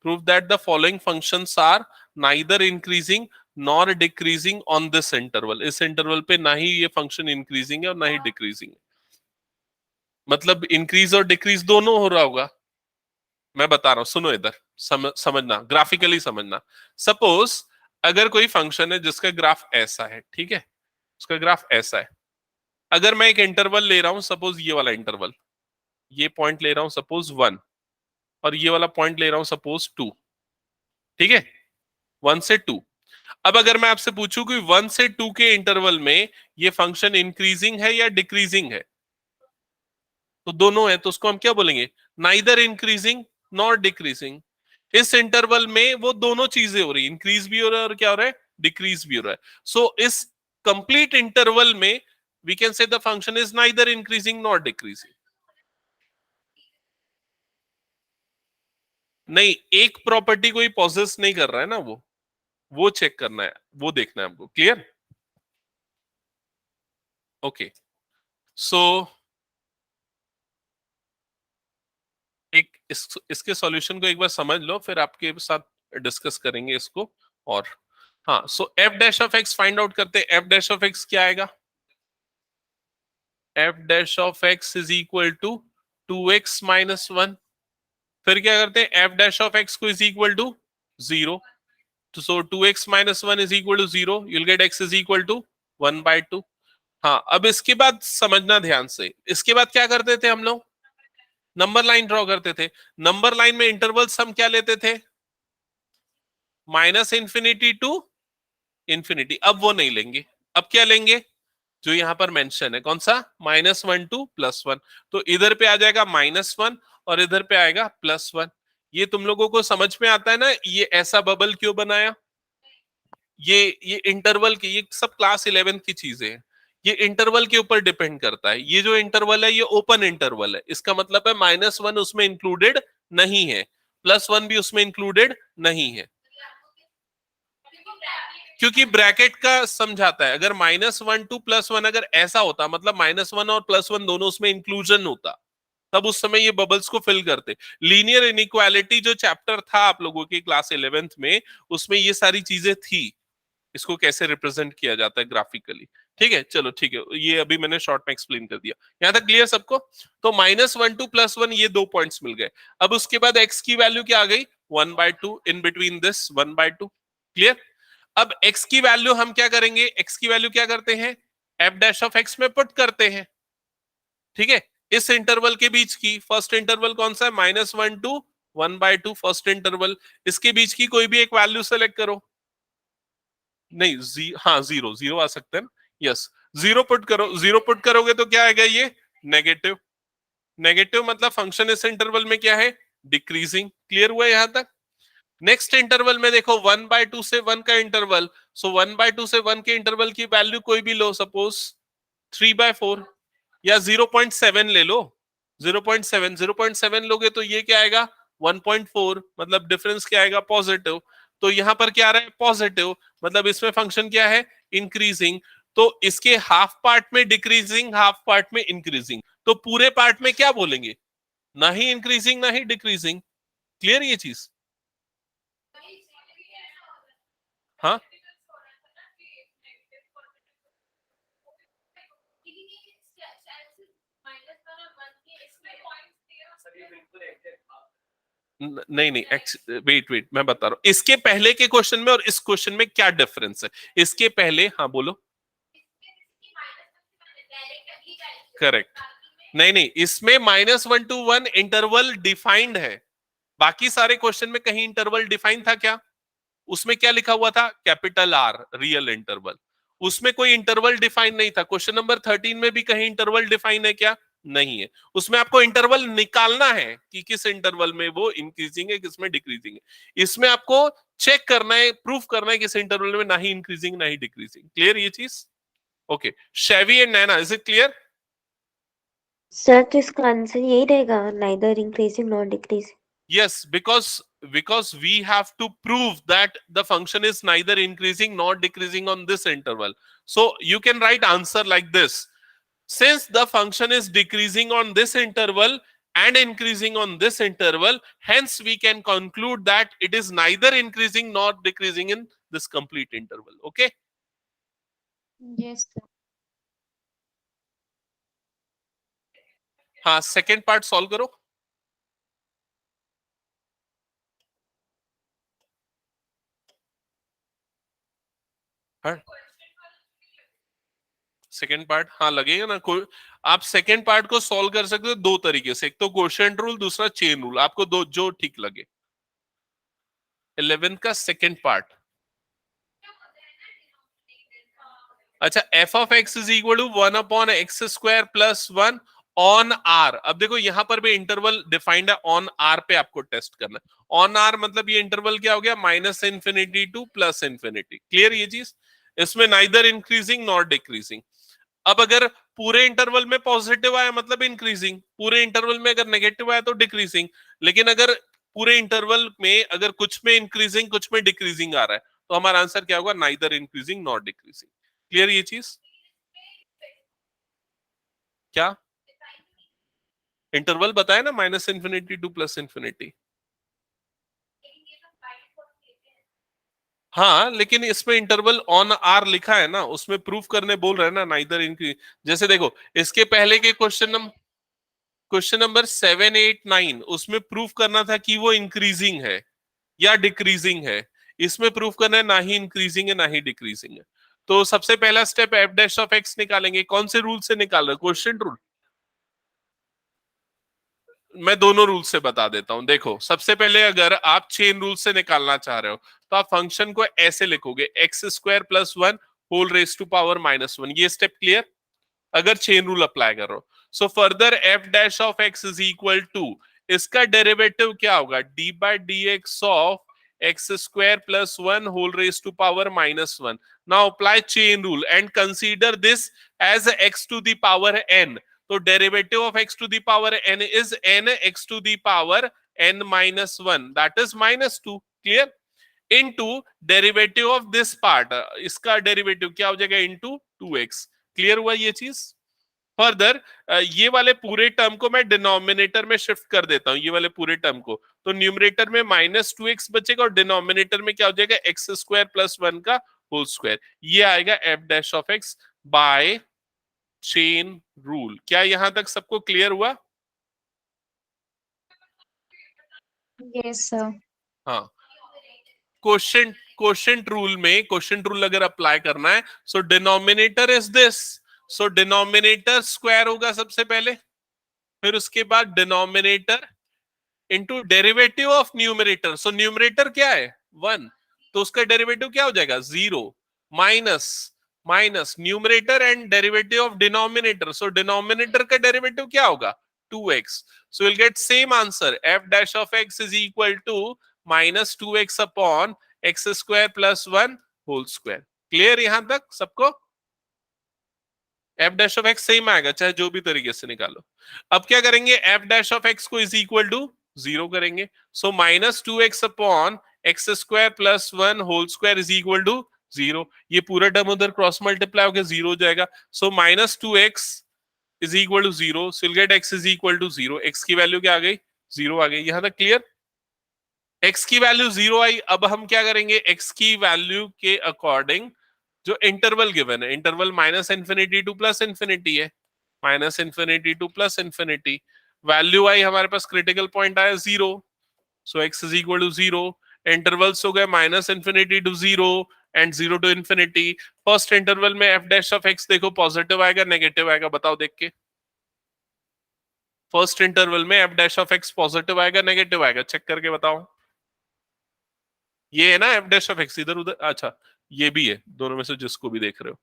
Prove that the following functions are neither increasing nor decreasing on this interval. इस इंटरवल पे ना ही ये फंक्शन इंक्रीजिंग है और ना ही डिक्रीजिंग है। मतलब इंक्रीज और डिक्रीज दोनों हो रहा होगा। मैं बता रहा हूं, सुनो इधर, समझना, ग्राफिकली समझना। सपोज अगर कोई फंक्शन है जिसका ग्राफ ऐसा है, ठीक है, उसका ग्राफ ऐसा है। अगर मैं एक इंटरवल ले रहा हूं, सपोज ये वाला इंटरवल, ये पॉइंट ले रहा हूं सपोज 1, और ये वाला पॉइंट ले रहा हूं सपोज 2, ठीक है, 1 से 2। अब अगर मैं आपसे पूछूं कि 1 से 2 के इंटरवल में ये फंक्शन इंक्रीजिंग है या डिक्रीजिंग है, तो दोनों है, तो उसको हम क्या बोलेंगे? Neither increasing nor decreasing. इस इंटरवल में वो दोनों चीजें हो रही, इंक्रीज भी हो रहा है और क्या हो रहा है, डिक्रीज भी हो रहा है। सो इस कंप्लीट इंटरवल में we can say the function is neither increasing nor decreasing. नहीं, एक प्रॉपर्टी कोई पॉसेस नहीं कर रहा है ना, वो चेक करना है, वो देखना है हमको। क्लियर? ओके, सो इसके सॉल्यूशन को एक बार समझ लो, फिर आपके साथ डिस्कस करेंगे इसको। और हाँ, so f dash of x find out करते हैं। एफ डैश ऑफ एक्स क्या आएगा? F dash of x is equal to 2x minus 1। फिर क्या करते हैं? एफ डैश ऑफ एक्स को इज इक्वल टू 0। तो so 2x minus 1 is equal to 0, you'll get x is equal to 1/2। हाँ, अब इसके बाद समझना ध्यान से, इसके बाद क्या करते थे हम लोग? नंबर लाइन ड्रॉ करते थे। नंबर लाइन में इंटरवल्स हम क्या लेते थे? -∞ टू इंफिनिटी। अब वो नहीं लेंगे, अब क्या लेंगे? जो यहां पर मेंशन है, कौन सा? -1 टू +1। तो इधर पे आ जाएगा -1 और इधर पे आएगा +1। ये तुम लोगों को समझ में आता है ना, ये ऐसा बबल क्यों बनाया? ये इंटरवल की, ये सब क्लास 11 की चीजें हैं। ये इंटरवल के ऊपर डिपेंड करता है। ये जो इंटरवल है ये ओपन इंटरवल है, इसका मतलब है -1 उसमें इंक्लूडेड नहीं है, +1 भी उसमें इंक्लूडेड नहीं है, क्योंकि ब्रैकेट का समझाता है। अगर -1 टू +1 अगर ऐसा होता, मतलब -1 और +1 दोनों उसमें इंक्लूजन होता, तब उस समय ये बबल्स को फिल करते। लीनियर इनइक्वालिटी जो चैप्टर था आप लोगों की क्लास 11th में, उसमें ये सारी चीजें थी, इसको कैसे रिप्रेजेंट किया जाता है ग्राफिकली। ठीक है, चलो ठीक है, ये अभी मैंने शॉर्ट में एक्सप्लेन कर दिया। यहां तक क्लियर सबको? तो -1 टू +1 ये 2 पॉइंट्स मिल गए। अब उसके बाद x की वैल्यू क्या आ गई? 1/2 इन बिटवीन दिस 1/2। क्लियर? अब x की वैल्यू हम क्या करेंगे? x की वैल्यू क्या करते हैं? एफ डैश ऑफ x में पुट करते हैं। ठीक है, इस इंटरवल के बीच की, फर्स्ट इंटरवल कौन सा है? -1 टू 1/2 फर्स्ट इंटरवल। इसके बीच की कोई भी एक वैल्यू सेलेक्ट करो। नहीं, हाँ, 0 आ सकते हैं। यस, 0 पुट करो। 0 पुट करोगे तो क्या आएगा? ये नेगेटिव। नेगेटिव मतलब फंक्शन इस इंटरवल में क्या है? डिक्रीजिंग। क्लियर हुआ यहां तक? नेक्स्ट इंटरवल में देखो 1/2 से 1 का इंटरवल, सो 1/2 से 1 के इंटरवल की वैल्यू कोई भी लो, सपोज 3/4 या 0.7 ले लो, 0.7 लोगे तो ये क्या आएगा 1.4, मतलब डिफरेंस क्या आएगा पॉजिटिव। तो यहां पर क्या आ रहा है पॉजिटिव, मतलब इसमें फंक्शन क्या है इंक्रीजिंग। तो इसके हाफ पार्ट में डिक्रीजिंग, हाफ पार्ट में इंक्रीजिंग, तो पूरे पार्ट में क्या बोलेंगे, ना ही इंक्रीजिंग ना ही डिक्रीजिंग। क्लियर ये चीज? हाँ नहीं नहीं, वेट वेट, मैं बता रहा हूं इसके पहले के क्वेश्चन में और इस क्वेश्चन में क्या डिफरेंस है। इसके पहले, हाँ बोलो। करेक्ट, नहीं नहीं, इसमें -1 to 1 इंटरवल डिफाइंड है, बाकी सारे क्वेश्चन में कहीं इंटरवल डिफाइन था क्या? उसमें क्या लिखा हुआ था, कैपिटल आर रियल इंटरवल, उसमें कोई इंटरवल डिफाइन नहीं था। क्वेश्चन नंबर 13 में भी कहीं इंटरवल डिफाइन है क्या? नहीं है। उसमें आपको इंटरवल निकालना है कि किस इंटरवल में वो इंक्रीजिंग है किस में डिक्रीजिंग है। इसमें आपको चेक करना है, प्रूफ करना है किस इंटरवल में ना ही इंक्रीजिंग ना ही डिक्रीजिंग। क्लियर ये चीज? Okay, Shevi and Naina, is it clear? Sir तो इसका आंसर यही रहेगा, neither increasing not decreasing. Yes, because we have to prove that the function is neither increasing nor decreasing on this interval. So you can write answer like this: since the function is decreasing on this interval and increasing on this interval, hence we can conclude that it is neither increasing nor decreasing in this complete interval. Okay? Yes, sir. हाँ, सेकेंड पार्ट सॉल्व करो। हाँ, सेकेंड पार्ट, हाँ लगेगा ना कोई। आप सेकेंड पार्ट को सॉल्व कर सकते हो दो तरीके से, एक तो क्वोशिएंट रूल, दूसरा चेन रूल, आपको दो जो ठीक लगे। 11 का सेकेंड पार्ट, अच्छा, f of x is equal to 1/x² plus 1 on R. अब देखो यहां पर भी इंटरवल डिफाइंड है, ऑन आर पे आपको टेस्ट करना है। ऑन आर मतलब ये इंटरवल क्या हो गया, -∞ to +∞। क्लियर ये चीज? इसमें नाइदर इंक्रीजिंग नॉट डिक्रीजिंग। अब अगर पूरे इंटरवल में पॉजिटिव आया मतलब इंक्रीजिंग, पूरे इंटरवल में अगर नेगेटिव आया तो डिक्रीजिंग। लेकिन अगर पूरे इंटरवल में अगर कुछ में इंक्रीजिंग कुछ में डिक्रीजिंग आ रहा है तो हमारा आंसर क्या होगा, neither increasing not decreasing. Clear ये चीज? क्या इंटरवल बताया ना, -∞ to +∞। हाँ, लेकिन इसमें इंटरवल ऑन आर लिखा है ना, उसमें प्रूफ करने बोल रहे हैं ना नाइदर इंक्रीज। जैसे देखो इसके पहले के क्वेश्चन नंबर 7, 8, 9 उसमें प्रूफ करना था कि वो इंक्रीजिंग है या डिक्रीजिंग है। इसमें प्रूफ करना है ना ही इंक्रीजिंग है ना ही डिक्रीजिंग है। तो सबसे पहला step f dash of x निकालेंगे। कौन से रूल से निकाल रहे हो, क्वोशिएंट रूल? मैं दोनों रूल से बता देता हूं। देखो सबसे पहले अगर आप चेन रूल से निकालना चाह रहे हो तो आप फंक्शन को ऐसे लिखोगे, x² + 1 whole raise to power -1। ये स्टेप क्लियर अगर चेन रूल अप्लाई कर रहे हो। So further f dash of x is equal to, इसका डेरिवेटिव क्या होगा, d/dx of x² + 1 whole raise to power -1। Now apply chain rule and consider this as x to the power n। तो derivative of x to the power n is n x to the power n -1, that is -2। Clear? Into derivative of this part, इसका डेरिवेटिव क्या हो जाएगा, इनटू 2x। क्लियर हुआ ये चीज? फर्दर ये वाले पूरे टर्म को मैं डिनोमिनेटर में शिफ्ट कर देता हूं, ये वाले पूरे टर्म को, तो न्यूमरेटर में -2x बचेगा और डिनोमिनेटर में क्या हो जाएगा, x² + 1 का होल स्क्वायर। ये आएगा f dash of x by chain rule. क्या यहां तक सबको क्लियर हुआ? Yes, sir. हाँ, क्वोशिएंट रूल में, क्वोशिएंट रूल अगर अप्लाई करना है, so denominator is this, so denominator square होगा सबसे पहले, फिर उसके बाद denominator into derivative of numerator. So numerator क्या है 1, तो उसका डेरिवेटिव क्या हो जाएगा 0 minus minus numerator and derivative of denominator. So denominator का डेरिवेटिव क्या होगा 2x। So will get same answer, f dash of x is equal to minus 2x upon x square plus 1 whole square. Clear यहां तक सबको? F dash of x same आएगा चाहे जो भी तरीके से निकालो। अब क्या करेंगे, एफ डैश ऑफ एक्स को इज इक्वल टू 0 करेंगे। So minus 2x upon x square plus 1 whole square is equal to 0। ये पूरा टर्म उधर क्रॉस मल्टीप्लाई होकर 0 हो जाएगा। So minus 2x is equal to 0, so will get x is equal to 0। x की वैल्यू क्या आ गई? 0 आ गई। यहां तक क्लियर? x की वैल्यू 0 आई। अब हम क्या करेंगे, x की वैल्यू के अकॉर्डिंग जो इंटरवल गिवन है, interval minus infinity to plus infinity है, minus infinity to plus infinity. Value आई हमारे पास, क्रिटिकल पॉइंट आया 0, so x is equal to 0। Intervals हो गए minus infinity to 0 and 0 to infinity. First interval में f डैश ऑफ x देखो पॉजिटिव आएगा नेगेटिव आएगा, बताओ देख के। फर्स्ट इंटरवल में f dash of x positive आएगा नेगेटिव आएगा, चेक करके बताओ। ये है ना f डैश ऑफ x, इधर उधर, अच्छा ये भी है, दोनों में से जिसको भी देख रहे हो।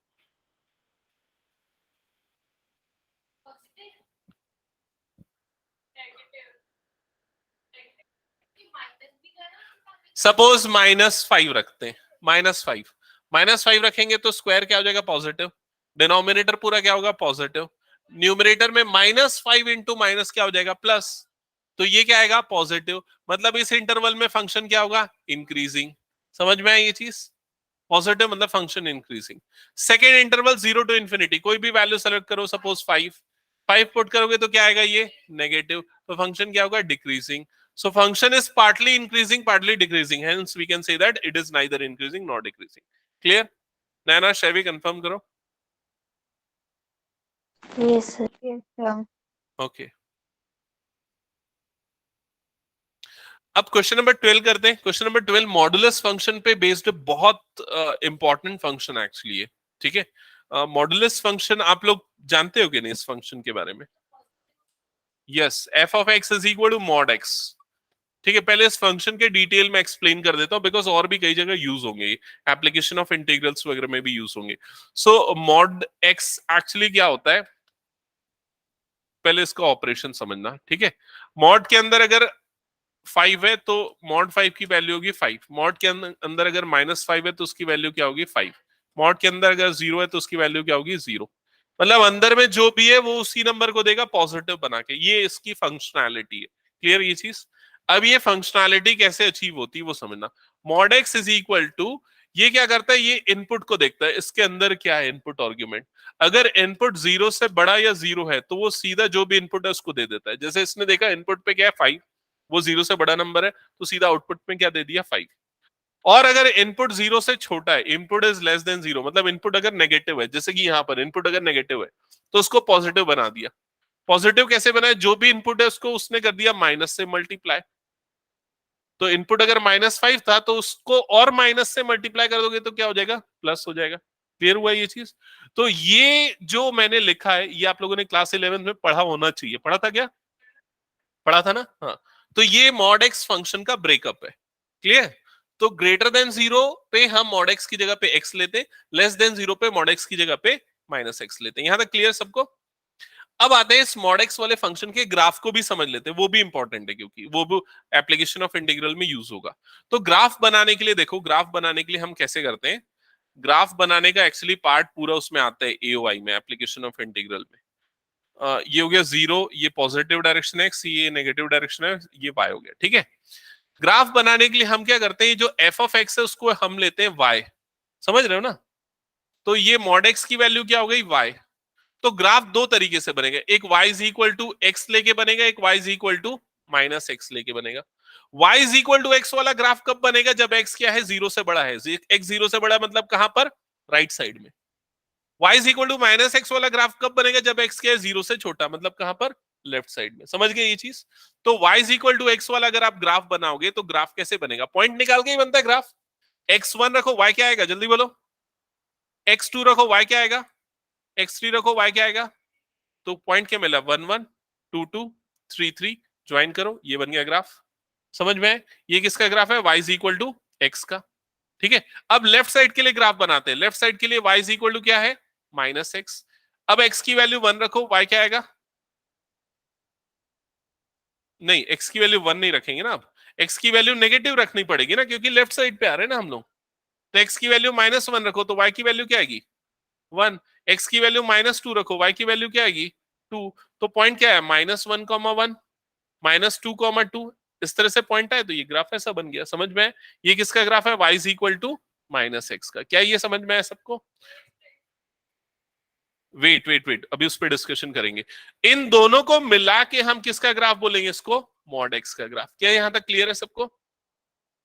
सपोज -5 रखते हैं, -5 रखेंगे तो स्क्वायर क्या हो जाएगा? पॉजिटिव। डिनोमिनेटर पूरा क्या होगा? पॉजिटिव। न्यूमरेटर में -5 इंटू माइनस क्या हो जाएगा? प्लस। तो ये क्या आएगा? पॉजिटिव। मतलब इस इंटरवल में फंक्शन क्या होगा? इंक्रीजिंग। समझ में आई ये चीज? पॉजिटिव मतलब function increasing. Second interval 0 to infinity, कोई भी वैल्यू सेलेक्ट करो, सपोज 5 पुट करोगे तो क्या आएगा? ये नेगेटिव। तो फंक्शन क्या होगा? Decreasing. So function is partly increasing, partly decreasing. Hence, we can say that it is neither increasing nor decreasing. Clear? Naina, shall we confirm करो? Yes, sir. Yes, sir. Okay. अब क्वेश्चन नंबर 12 करते हैं। क्वेश्चन नंबर 12 मॉडुलस फंक्शन पे बेस्ड बहुत इंपॉर्टेंट फंक्शन एक्चुअली है, ठीक है। मॉडुलस फंक्शन आप लोग जानते हो कि नहीं इस फंक्शन के बारे में? Yes, f of x is equal to mod x. ठीक है, पहले इस फंक्शन के डिटेल में एक्सप्लेन कर देता हूं बिकॉज और भी कई जगह यूज होंगे, एप्लीकेशन ऑफ इंटीग्रल्स वगैरह में भी यूज होंगे। सो मॉड एक्स एक्चुअली क्या होता है, पहले इसका ऑपरेशन समझना, ठीक है। मॉड के अंदर अगर 5 है तो मॉड 5 की वैल्यू होगी 5। मॉड के अंदर अगर -5 है तो उसकी वैल्यू क्या होगी? 5। मॉड के अंदर अगर 0 है तो उसकी वैल्यू क्या होगी? 0। मतलब अंदर में जो भी है वो उसी नंबर को देगा पॉजिटिव बना के। ये इसकी फंक्शनैलिटी है। क्लियर ये चीज? अब ये फंक्शनैलिटी कैसे अचीव होती है वो समझना। Mod x is equal to, ये क्या करता है, ये इनपुट को देखता है इसके अंदर क्या है इनपुट आर्ग्यूमेंट। अगर इनपुट 0 से बड़ा या 0 है तो वो सीधा जो भी इनपुट है उसको दे देता है। जैसे इसने देखा इनपुट पे क्या है 5, वो 0 से बड़ा नंबर है तो सीधा आउटपुट में क्या दे दिया? 5। और अगर इनपुट 0 से छोटा है, इनपुट इज लेस देन 0, मतलब इनपुट अगर नेगेटिव है, जैसे कि यहाँ पर इनपुट अगर नेगेटिव है तो उसको पॉजिटिव बना दिया। पॉजिटिव कैसे बनाया? जो भी इनपुट है उसको उसने कर दिया माइनस से मल्टीप्लाई। तो इनपुट अगर -5 था तो उसको और माइनस से मल्टीप्लाई कर दोगे तो क्या हो जाएगा? प्लस हो जाएगा। क्लियर हुआ ये चीज? तो ये जो मैंने लिखा है ये आप लोगों ने क्लास 11 में पढ़ा होना चाहिए। पढ़ा था क्या? पढ़ा था ना? हाँ। तो ये मॉड एक्स फंक्शन का ब्रेकअप है। क्लियर? तो ग्रेटर देन 0 पे हम मॉड एक्स की जगह पे एक्स लेते, लेस देन 0 पे मॉड एक्स की जगह पे -x लेते हैं। यहां तक क्लियर सबको? अब आते हैं इस मॉड एक्स वाले फंक्शन के ग्राफ को भी समझ लेते हैं, वो भी इंपॉर्टेंट है क्योंकि वो भी एप्लीकेशन ऑफ इंटीग्रल में यूज होगा। तो ग्राफ बनाने के लिए देखो, ग्राफ बनाने के लिए हम कैसे करते हैं, ग्राफ बनाने का एक्चुअली पार्ट पूरा उसमें आता है एओआई में, एप्लीकेशन ऑफ इंटीग्रल में। ये हो गया 0, ये पॉजिटिव डायरेक्शन है एक्स, ये नेगेटिव डायरेक्शन है, ये वाई हो गया। ठीक है, ग्राफ बनाने के लिए हम क्या करते हैं, जो एफ ऑफ एक्स है उसको हम लेते हैं वाई। समझ रहे हो ना? तो ये मॉड एक्स की वैल्यू क्या हो गई? वाई। तो ग्राफ दो तरीके से बनेगा, एक y is equal to x लेके बनेगा, एक y is equal to -x लेके बनेगा। y is equal to x वाला ग्राफ कब बनेगा? जब x क्या है? 0 से बड़ा है। x 0 से बड़ा मतलब कहां पर? राइट साइड में। y is equal to -x वाला ग्राफ कब बनेगा? जब x क्या है? 0 से छोटा, मतलब कहां पर? लेफ्ट साइड में। समझ गए ये चीज? तो y is equal to x वाला अगर आप ग्राफ बनाओगे तो ग्राफ कैसे बनेगा? पॉइंट निकाल के ही बनता है ग्राफ। x1 रखो, y क्या आएगा? जल्दी बोलो। x2 रखो, y क्या आएगा? x3 रखो, y क्या आएगा? तो पॉइंट क्या मिला? 1 1 2 2 3 3। ज्वाइन करो, ये बन गया ग्राफ। समझ में है? ये किसका ग्राफ है? y is equal to x का। ठीक है, अब लेफ्ट साइड के लिए ग्राफ बनाते हैं। लेफ्ट साइड के लिए y इज इक्वल टू क्या है? -x। अब x की वैल्यू 1 रखो, y क्या आएगा? नहीं, x की वैल्यू 1 नहीं रखेंगे ना, अब x की वैल्यू नेगेटिव रखनी पड़ेगी ना, क्योंकि लेफ्ट साइड पे आ रहे हैं ना हम लोग। तो x की वैल्यू -1 रखो तो y की वैल्यू क्या आएगी 1। x की वैल्यू -2 रखो, y की वैल्यू क्या आएगी 2। तो पॉइंट क्या है -1, -1, -2, 2। इस तरह से पॉइंट आए तो ये ग्राफ ऐसा बन गया। समझ में? ये किसका ग्राफ है? y = -x का। क्या ये समझ में आया सबको? वेट वेट वेट, अभी उस पर डिस्कशन करेंगे। इन दोनों को मिला के हम किसका ग्राफ बोलेंगे? इसको मॉड x का ग्राफ। क्या यहां तक क्लियर है सबको?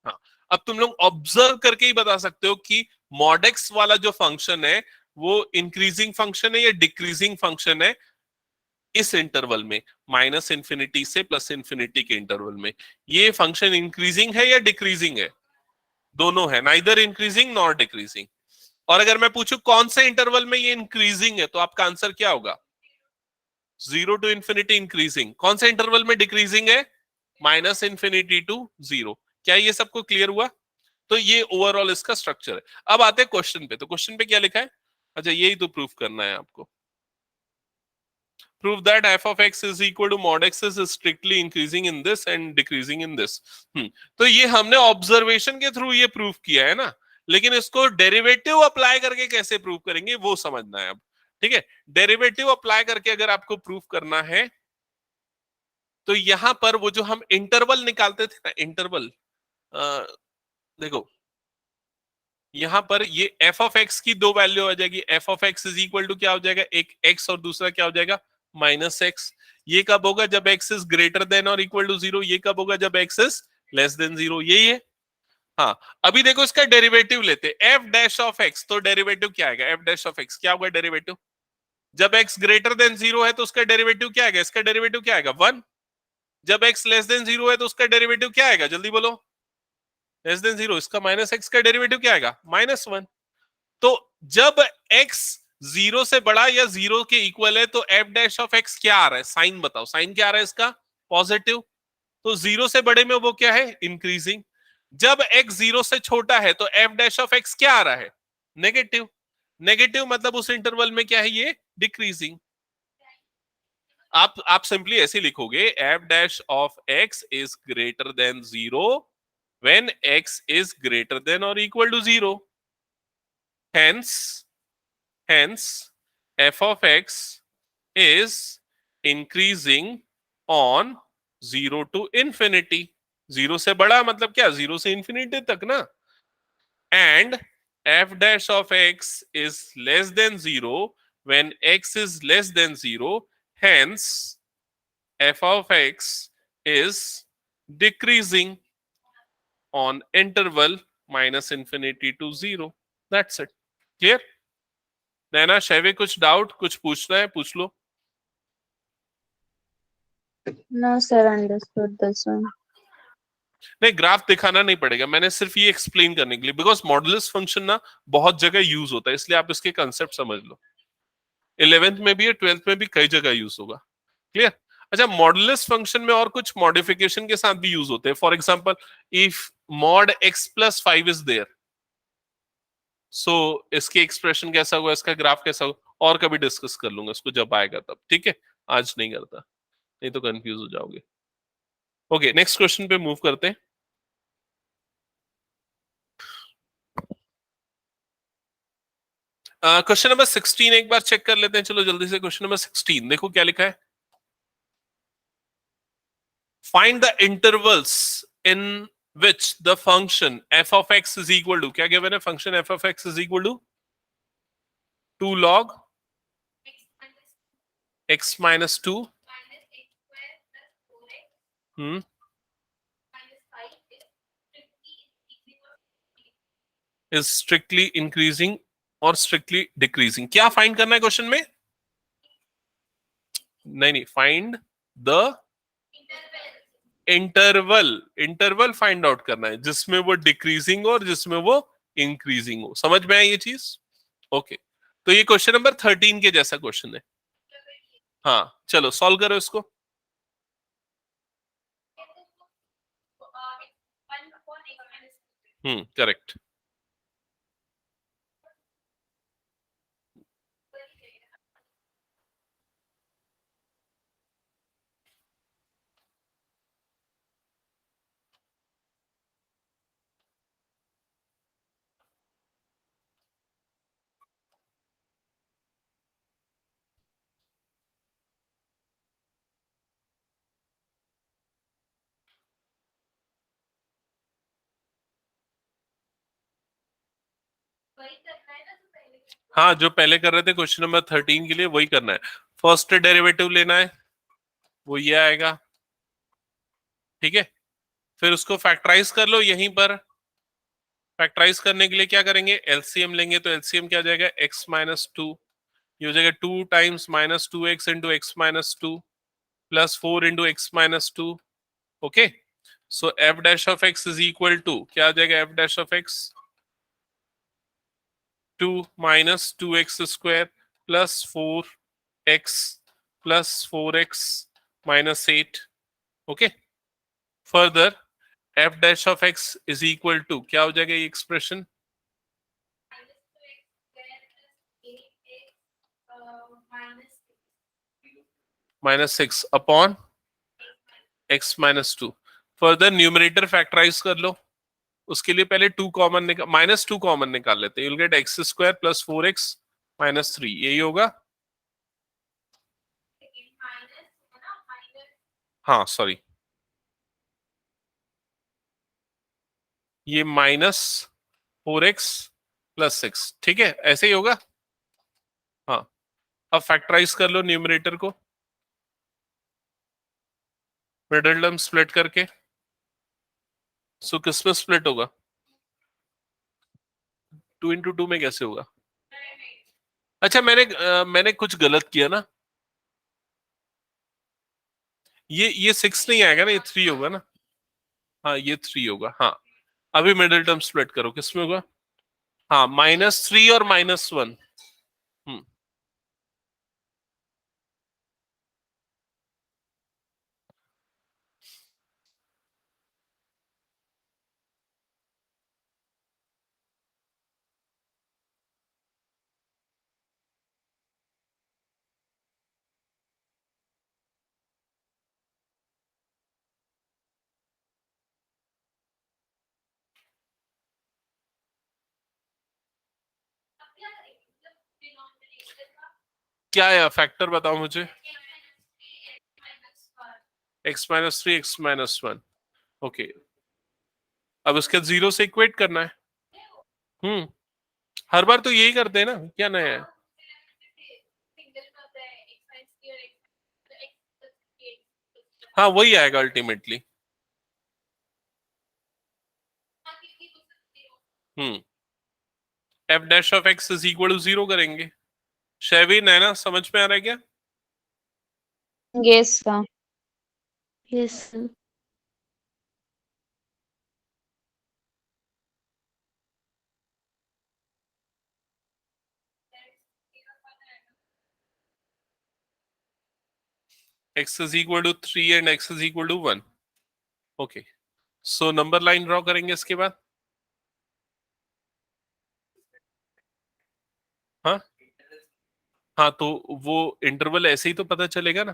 हाँ। अब तुम लोग ऑब्जर्व करके ही बता सकते हो कि मॉड x वाला जो फंक्शन है वो इंक्रीजिंग फंक्शन है या डिक्रीजिंग फंक्शन है इस इंटरवल में, -∞ से +∞ के इंटरवल में। ये फंक्शन इंक्रीजिंग है या डिक्रीजिंग है? दोनों है, नाइदर इंक्रीजिंग नॉर डिक्रीजिंग। और अगर मैं पूछूं कौन से इंटरवल में ये इंक्रीजिंग है, तो आपका आंसर क्या होगा? 0 to ∞ इंक्रीजिंग। कौन से इंटरवल में डिक्रीजिंग है? -∞ to 0। क्या ये सबको क्लियर हुआ? तो ये ओवरऑल इसका स्ट्रक्चर है। अब आते हैं क्वेश्चन पे। तो क्वेश्चन पे क्या लिखा है? अच्छा, यही तो प्रूफ करना है आपको। Prove that f of x is equal to mod x is strictly increasing in this and decreasing in this। तो ये हमने ऑब्जर्वेशन के थ्रू ये प्रूफ किया है ना, लेकिन इसको डेरिवेटिव अप्लाई करके कैसे प्रूफ करेंगे वो समझना है अब। ठीक है, डेरिवेटिव अप्लाई करके अगर आपको प्रूफ करना है तो यहां पर वो जो हम इंटरवल निकालते थे ना, इंटरवल, देखो यहां पर ये f ऑफ x की दो वैल्यू आ जाएगी। f of x is equal to क्या हो जाएगा? एक x और दूसरा क्या हो जाएगा? -x। ये कब होगा? जब x इज ग्रेटर देन और इक्वल टू 0। ये कब होगा? जब x इज लेस देन 0। यही है। हाँ, अभी देखो इसका डेरिवेटिव लेते f डैश ऑफ x। तो डेरिवेटिव क्या आएगा? f डैश ऑफ x क्या होगा डेरिवेटिव? जब x ग्रेटर देन 0 है तो उसका डेरिवेटिव क्या आएगा? इसका डेरिवेटिव क्या आएगा? 1। जब x लेस देन 0 है तो उसका डेरिवेटिव क्या आएगा? जल्दी बोलो। लेस देन 0, इसका -x का डेरिवेटिव क्या आएगा? -1। तो जब x 0 से बड़ा या 0 के इक्वल है तो f डैश ऑफ x क्या आ रहा है? साइन बताओ, साइन क्या आ रहा है इसका? पॉजिटिव। तो 0 से बड़े में वो क्या है? इंक्रीजिंग। जब x 0 से छोटा है तो f डैश ऑफ x क्या आ रहा है? नेगेटिव। नेगेटिव मतलब उस इंटरवल में क्या है? ये डिक्रीजिंग। आप सिंपली ऐसे लिखोगे, f dash of x is greater than 0 when x is greater then और equal to 0। Hence, f of x is increasing on 0 to infinity। 0 से बड़ा मतलब क्या? 0 से इंफिनिटी तक ना। And f dash of x is less than 0 when x is less than 0। Hence, f of x is decreasing on interval -∞ to 0। That's it। Clear? नैना, शैवी, कुछ डाउट, कुछ पूछना है पूछ लो। No, sir, understood this one. नहीं, ग्राफ दिखाना नहीं पड़ेगा, मैंने सिर्फ ये एक्सप्लेन करने के लिए, बिकॉज मॉडुलस फंक्शन ना बहुत जगह यूज होता है, इसलिए आप इसके कंसेप्ट समझ लो। 11th में भी है, 12th में भी कई जगह यूज होगा। क्लियर? अच्छा, मॉडुलस फंक्शन में और कुछ मॉडिफिकेशन के साथ भी यूज होते हैं। For example, if mod x + 5 is there, so इसके एक्सप्रेशन कैसा हुआ, इसका ग्राफ कैसा हुआ, और कभी डिस्कस कर लूंगा इसको जब आएगा तब। ठीक है, आज नहीं करता, नहीं तो कंफ्यूज हो जाओगे। ओके, नेक्स्ट क्वेश्चन पे मूव करते हैं। क्वेश्चन नंबर 16 एक बार चेक कर लेते हैं। चलो जल्दी से, क्वेश्चन नंबर 16 देखो क्या लिखा है। Find the intervals in which the function f of x is equal to, क्या गिवन है? Function f of x is equal to 2 log x minus 2 is strictly increasing और strictly decreasing। क्या फाइंड करना है क्वेश्चन में? नहीं, find the interval. Interval find out करना है जिसमें वो डिक्रीजिंग और जिसमें वो इंक्रीजिंग हो। समझ में आई ये चीज? ओके, तो ये क्वेश्चन नंबर 13 के जैसा क्वेश्चन है। हाँ, चलो सॉल्व करो इसको। करेक्ट। हाँ, जो पहले कर रहे थे क्वेश्चन नंबर 13 के लिए वही करना है। फर्स्ट डेरिवेटिव लेना है, वो ये आएगा, ठीक है। फिर उसको फैक्टराइज कर लो यहीं पर। फैक्टराइज करने के लिए क्या करेंगे, एलसीएम लेंगे, तो एलसीएम क्या आ जाएगा, x माइनस टू, ये हो जाएगा 2 times minus two x into x minus two plus 4 into x minus two. Okay, so f dash of x is equal to क्या आ जाएगा, f dash of x 2 minus two x square plus 4x plus 4x minus 8। Okay, further f dash of x is equal to क्या हो जाएगा ये expression, minus 6 upon x minus two. Further numerator factorise कर लो, उसके लिए पहले 2 कॉमन निकाल, माइनस 2 कॉमन निकाल लेते हैं, you'll get x square plus 4x minus 3, यही होगा। हाँ सॉरी, ये माइनस 4x प्लस 6, ठीक है, ऐसे ही होगा। हाँ, अब फैक्टराइज कर लो न्यूमरेटर को, मिडिल टर्म स्प्लिट करके। सो किस में स्प्लिट होगा, 2 इंटू 2 में कैसे होगा। अच्छा, मैंने कुछ गलत किया ना, ये 6 नहीं आएगा ना, ये 3 होगा ना। हाँ, ये 3 होगा। हाँ, अभी मिडिल टर्म स्प्लिट करो, किसमें होगा, हाँ -3 और -1। क्या है फैक्टर, बताओ मुझे। x minus 3 x minus 1। Okay, अब उसके 0 से इक्वेट करना है। हर बार तो यही करते हैं ना, क्या नया है। हाँ, वही आएगा ultimately. F dash of x is equal to 0 करेंगे। शेविन है ना, समझ में आ रहा है क्या। Yes, sir. Yes sir. x is equal to 3 and x is equal to 1। Okay, so number line draw करेंगे इसके बाद। हाँ हाँ, तो वो इंटरवल ऐसे ही तो पता चलेगा ना,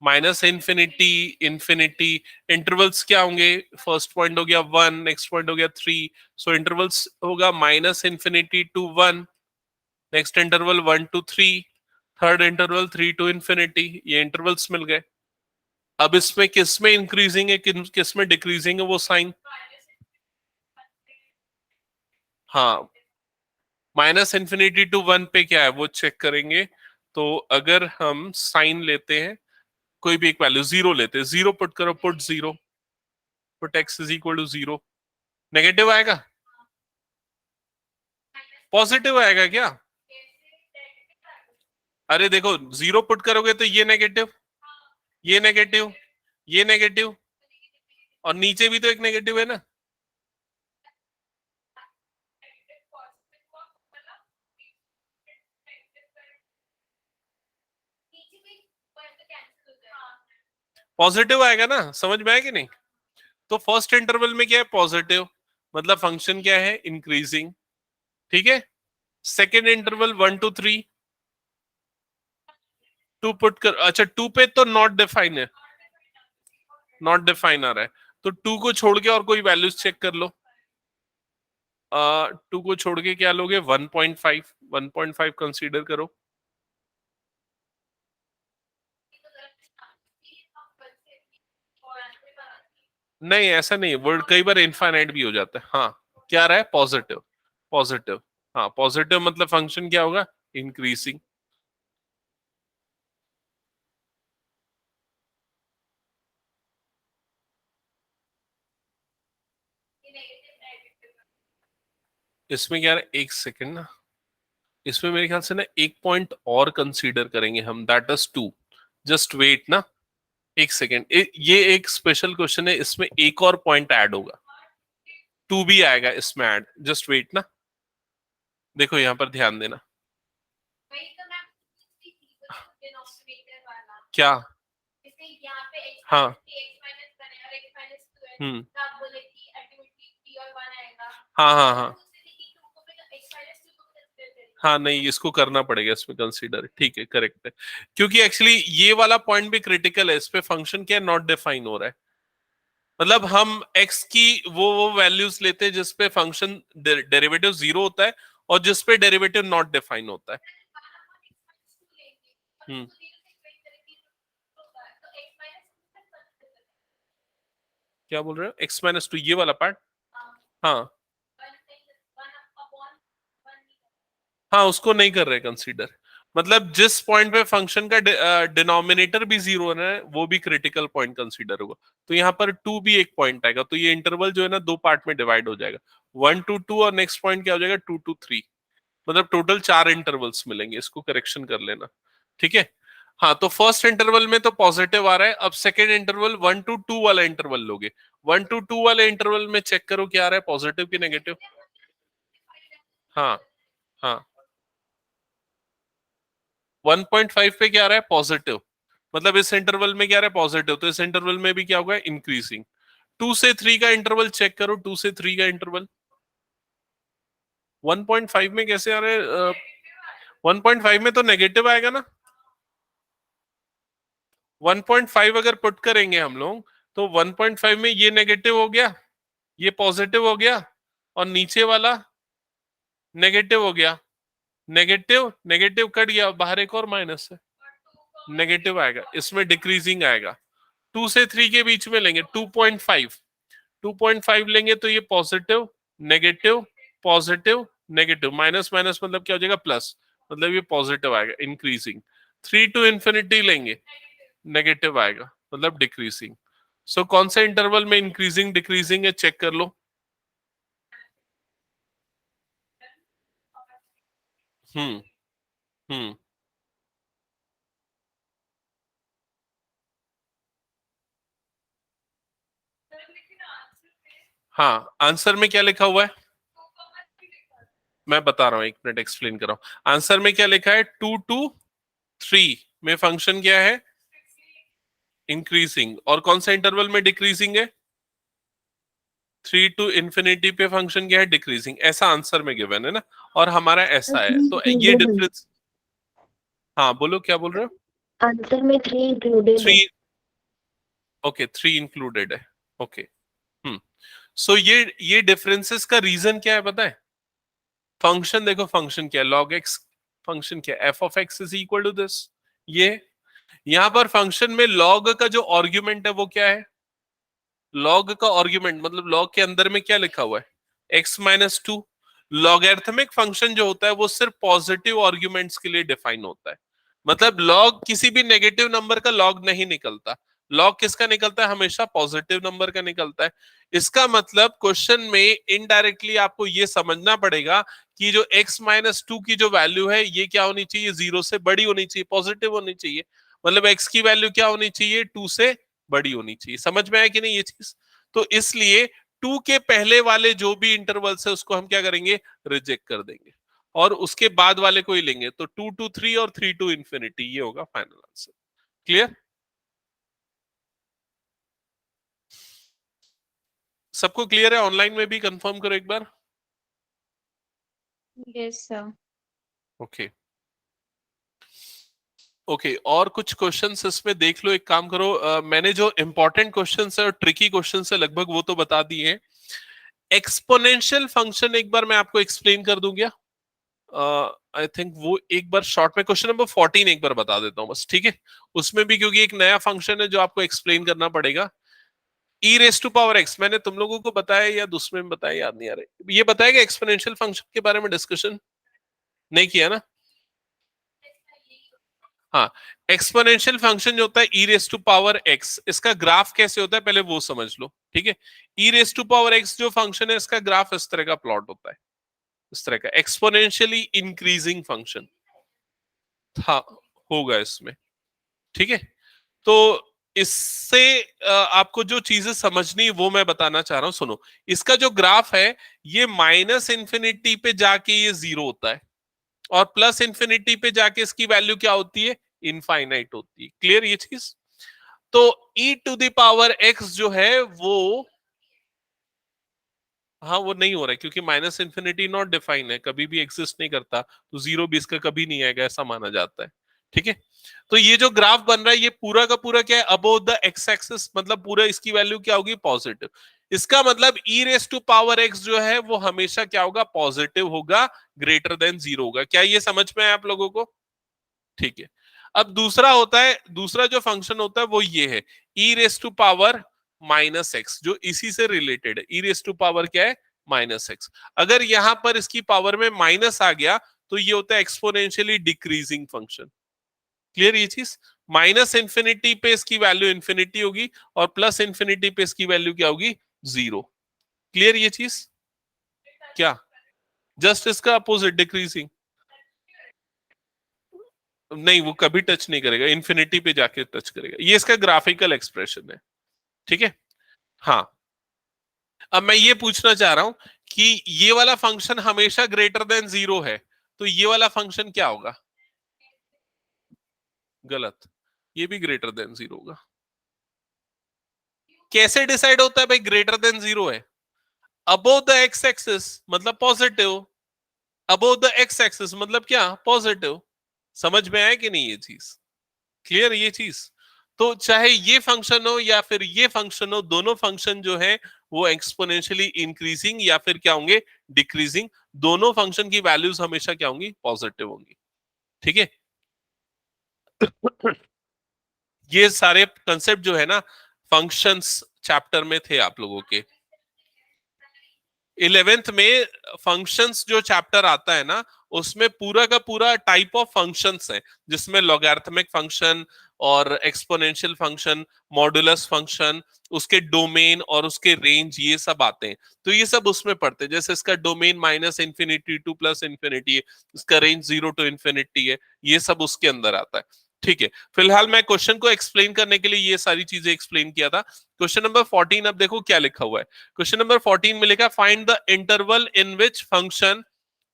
माइनस इन्फिनिटी इन्फिनिटी। इंटरवल्स क्या होंगे, फर्स्ट पॉइंट हो गया 1, नेक्स्ट पॉइंट हो गया 3, सो इंटरवल्स होगा minus infinity to 1, next interval 1 to 3, third interval 3 to infinity. ये इंटरवल्स मिल गए। अब इसमें किस में इंक्रीजिंग है, किस में डिक्रीजिंग है वो साइन। हाँ, माइनस इन्फिनिटी टू 1 पे क्या है वो चेक करेंगे। तो अगर हम साइन लेते हैं, कोई भी एक वैल्यू 0 लेते हैं, 0 पुट करो, put 0, put x is equal to 0, negative आएगा, पॉजिटिव आएगा क्या। अरे देखो, 0 पुट करोगे तो ये नेगेटिव, ये नेगेटिव, ये नेगेटिव, और नीचे भी तो एक नेगेटिव है ना। पॉजिटिव आएगा ना, समझ में आया कि नहीं। तो फर्स्ट इंटरवल में क्या है, पॉजिटिव, मतलब फंक्शन क्या है, इंक्रीजिंग, ठीक है। सेकेंड इंटरवल 1 टू 3, 2 पुट कर, अच्छा 2 पे तो नॉट डिफाइन है, नॉट डिफाइन आ रहा है, तो 2 को छोड़ के और कोई वैल्यूज चेक कर लो। 2 को छोड़ के क्या लोगे, 1.5, 1.5 कंसीडर करो। नहीं, ऐसा नहीं, वर्ड कई बार इनफाइनाइट भी हो जाता है। हाँ, क्या रहा है, पॉजिटिव, पॉजिटिव। हाँ, पॉजिटिव मतलब फंक्शन क्या होगा, इंक्रीजिंग। इसमें क्या है, एक सेकंड ना, इसमें मेरे ख्याल से ना एक पॉइंट और कंसीडर करेंगे हम, दैट इज 2। जस्ट वेट ना, एक सेकेंड, ये एक स्पेशल क्वेश्चन है, इसमें एक और पॉइंट ऐड होगा, 2 भी आएगा इसमें ऐड, जस्ट वेट ना। देखो यहाँ पर ध्यान देना, क्या, हाँ, हम्म, हाँ हाँ हाँ हाँ, नहीं इसको करना पड़ेगा इसमें कंसीडर, ठीक है, करेक्ट है, क्योंकि एक्चुअली ये वाला पॉइंट भी क्रिटिकल है, इस पे फंक्शन क्या नॉट डिफाइन हो रहा है। मतलब हम x की वो वैल्यूज लेते हैं जिसपे फंक्शन डेरिवेटिव 0 होता है और जिसपे डेरिवेटिव नॉट डिफाइन होता है। हम्म, क्या बोल रहे हो, x-2 ये वाला पार्ट, हाँ हाँ, उसको नहीं कर रहे कंसीडर। मतलब जिस पॉइंट पे फंक्शन का डिनोमिनेटर भी 0 है ना, वो भी क्रिटिकल पॉइंट कंसीडर होगा। तो यहाँ पर 2 भी एक पॉइंट आएगा, तो ये इंटरवल जो है ना 2 पार्ट में डिवाइड हो जाएगा, 1 to 2 और नेक्स्ट पॉइंट क्या हो जाएगा 2 to 3। मतलब टोटल 4 इंटरवल्स मिलेंगे, इसको करेक्शन कर लेना, ठीक है। हाँ, तो फर्स्ट इंटरवल में तो पॉजिटिव आ रहा है, अब सेकेंड इंटरवल 1 to 2 वाला इंटरवल लोगे, 1 to 2 वाले इंटरवल में चेक करो क्या आ रहा है, पॉजिटिव की नेगेटिव। हाँ हाँ, 1.5 पे क्या आ रहा है, पॉजिटिव, मतलब इस इंटरवल में क्या आ रहा है, पॉजिटिव, तो इस इंटरवल में भी क्या होगा, इंक्रीजिंग। 2 से 3 का इंटरवल चेक करो, 2 से 3 का इंटरवल 1.5 में कैसे आ रहा है, 1.5 में तो नेगेटिव आएगा ना, 1.5 अगर पुट करेंगे हम लोग तो 1.5 में ये नेगेटिव हो गया, ये पॉजिटिव हो गया, और नीचे वाला नेगेटिव हो गया, नेगेटिव नेगेटिव कट गया, बाहर एक और माइनस है, नेगेटिव आएगा, इसमें डिक्रीजिंग आएगा। 2 से 3 के बीच में लेंगे 2.5, 2.5 लेंगे तो ये positive negative positive negative, minus minus मतलब क्या हो जाएगा, प्लस, मतलब ये पॉजिटिव आएगा, इंक्रीजिंग। 3 to इंफिनिटी लेंगे, नेगेटिव आएगा, मतलब डिक्रीजिंग। सो कौन सा इंटरवल में इंक्रीजिंग डिक्रीजिंग है, चेक कर लो। हम्म हम्म, हाँ, आंसर में क्या लिखा हुआ है, मैं बता रहा हूं, एक मिनट एक्सप्लेन कर रहा हूं। आंसर में क्या लिखा है, 2 to 3 में फंक्शन क्या है, इंक्रीजिंग, और कौन सा इंटरवल में डिक्रीजिंग है, 3 to इंफिनिटी पे फंक्शन क्या है, डिक्रीजिंग, ऐसा आंसर में गिवन है ना, और हमारा ऐसा है, तो ये डिफरेंस। हाँ बोलो, क्या बोल रहे हो, आंसर में 3 इंक्लूडेड है। 3, ओके 3 इंक्लूडेड है, ओके। हम्म, सो ये डिफरेंसेस का रीजन क्या है पता है, फंक्शन देखो, फंक्शन क्या है, log x, फंक्शन क्या है, f of x is equal to this, ये यहां पर फंक्शन में log का जो आर्ग्यूमेंट है वो क्या है, log का आर्ग्यूमेंट, मतलब log के अंदर में क्या लिखा हुआ है, x-2। लॉगरिथमिक फंक्शन जो होता है वो सिर्फ पॉजिटिव आर्ग्यूमेंट्स के लिए डिफाइन होता है, मतलब log किसी भी नेगेटिव नंबर का log नहीं निकलता, log किसका निकलता है, हमेशा पॉजिटिव नंबर का निकलता है। इसका मतलब क्वेश्चन में इनडायरेक्टली आपको ये समझना पड़ेगा कि जो x-2 की जो वैल्यू है ये क्या होनी चाहिए, 0 से बड़ी होनी चाहिए, पॉजिटिव होनी चाहिए, मतलब x की वैल्यू क्या होनी चाहिए, 2 से बड़ी होनी चाहिए। समझ में आया कि नहीं ये चीज, तो इसलिए 2 के पहले वाले जो भी इंटरवल्स है उसको हम क्या करेंगे, रिजेक्ट कर देंगे, और उसके बाद वाले को ही लेंगे, तो 2 to 3 और 3 to इंफिनिटी, ये होगा फाइनल आंसर। क्लियर, सबको क्लियर है, ऑनलाइन में भी कंफर्म करो एक बार। Yes, sir. ओके ओके, और कुछ क्वेश्चंस इसमें देख लो, एक काम करो, मैंने जो इंपॉर्टेंट क्वेश्चंस है और ट्रिकी क्वेश्चंस है लगभग वो तो बता दिए हैं। एक्सपोनेंशियल फंक्शन एक बार मैं आपको एक्सप्लेन कर दूं क्या, आई थिंक वो एक बार शॉर्ट में क्वेश्चन नंबर 14 एक बार बता देता हूं बस, ठीक है। उसमें भी क्योंकि एक नया फंक्शन है जो आपको एक्सप्लेन करना पड़ेगा। ई रेस टू पावर एक्स मैंने तुम लोगों को बताया या दूसरे में बताया, याद नहीं आ रहा। ये बताएगा एक्सपोनेंशियल फंक्शन के बारे में डिस्कशन नहीं किया ना? हाँ, एक्सपोनेंशियल फंक्शन जो होता है e raise to power x, इसका ग्राफ कैसे होता है पहले वो समझ लो, ठीक है। E raise to power x जो फंक्शन है, इसका ग्राफ इस तरह का प्लॉट होता है, इस तरह का एक्सपोनेंशियली इंक्रीजिंग फंक्शन था होगा इसमें, ठीक है। तो इससे आपको जो चीजें समझनी वो मैं बताना चाह रहा हूं, सुनो। इसका जो ग्राफ है ये माइनस इंफिनिटी पे जाके ये जीरो होता है, और प्लस इंफिनिटी पे जाके इसकी वैल्यू क्या होती है, इनफाइनाइट होती है। क्लियर ये चीज? तो e to the power x जो है वो, हाँ वो नहीं हो रहा है क्योंकि माइनस इंफिनिटी नॉट डिफाइन है, कभी भी एग्जिस्ट नहीं करता, तो जीरो भी इसका कभी नहीं आएगा ऐसा माना जाता है, ठीक है। तो ये जो ग्राफ बन रहा है ये पूरा का पूरा क्या है, अबोव द एक्स एक्सिस, मतलब पूरा इसकी वैल्यू क्या होगी, पॉजिटिव। इसका मतलब ई रेस टू पावर एक्स जो है वो हमेशा क्या होगा, पॉजिटिव होगा, ग्रेटर देन जीरो होगा। क्या ये समझ में है आप लोगों को? ठीक है। अब दूसरा होता है, दूसरा जो फंक्शन होता है वो ये है e raise to power minus x, जो इसी से रिलेटेड है। ई रेस टू पावर क्या है, माइनस एक्स। अगर यहां पर इसकी पावर में माइनस आ गया तो ये होता है एक्सपोनेंशियली डिक्रीजिंग फंक्शन। क्लियर ये चीज? माइनस इंफिनिटी पे इसकी वैल्यू इंफिनिटी होगी और प्लस इंफिनिटी पे इसकी वैल्यू क्या होगी, जीरो। क्लियर ये चीज? क्या जस्ट इसका अपोजिट, डिक्रीजिंग नहीं, वो कभी टच नहीं करेगा, इंफिनिटी पे जाके टच करेगा। ये इसका ग्राफिकल एक्सप्रेशन है, ठीक है। हाँ, अब मैं ये पूछना चाह रहा हूं कि ये वाला फंक्शन हमेशा ग्रेटर देन जीरो है, तो ये वाला फंक्शन क्या होगा? गलत, ये भी ग्रेटर देन जीरो होगा। कैसे डिसाइड होता है भाई ग्रेटर देन जीरो है? अबोव द एक्स एक्सिस मतलब positive, above the x axis मतलब क्या, पॉजिटिव। समझ में आया कि नहीं ये चीज? क्लियर ये चीज? तो चाहे ये फंक्शन हो या फिर ये फंक्शन हो, दोनों फंक्शन जो है वो एक्सपोनेंशियली इंक्रीजिंग या फिर क्या होंगे, डिक्रीजिंग। दोनों फंक्शन की वैल्यूज हमेशा क्या होंगी, पॉजिटिव होंगी, ठीक है। ये सारे कंसेप्ट जो है ना फंक्शंस चैप्टर में थे आप लोगों के। 11th में फंक्शंस जो चैप्टर आता है ना, उसमें पूरा का पूरा टाइप ऑफ फंक्शंस है, जिसमें लॉगरिथमिक फंक्शन और एक्सपोनेंशियल फंक्शन, मॉडुलस फंक्शन, उसके डोमेन और उसके रेंज, ये सब आते हैं। तो ये सब उसमें पढ़ते हैं। जैसे इसका domain minus infinity to plus infinity है, इसका रेंज 0 टू इंफिनिटी है, ये सब उसके अंदर आता है, ठीक है। फिलहाल मैं क्वेश्चन को एक्सप्लेन करने के लिए ये सारी चीजें एक्सप्लेन किया था। क्वेश्चन नंबर 14 अब देखो क्या लिखा हुआ है। क्वेश्चन नंबर 14 में लिखा find the interval in which function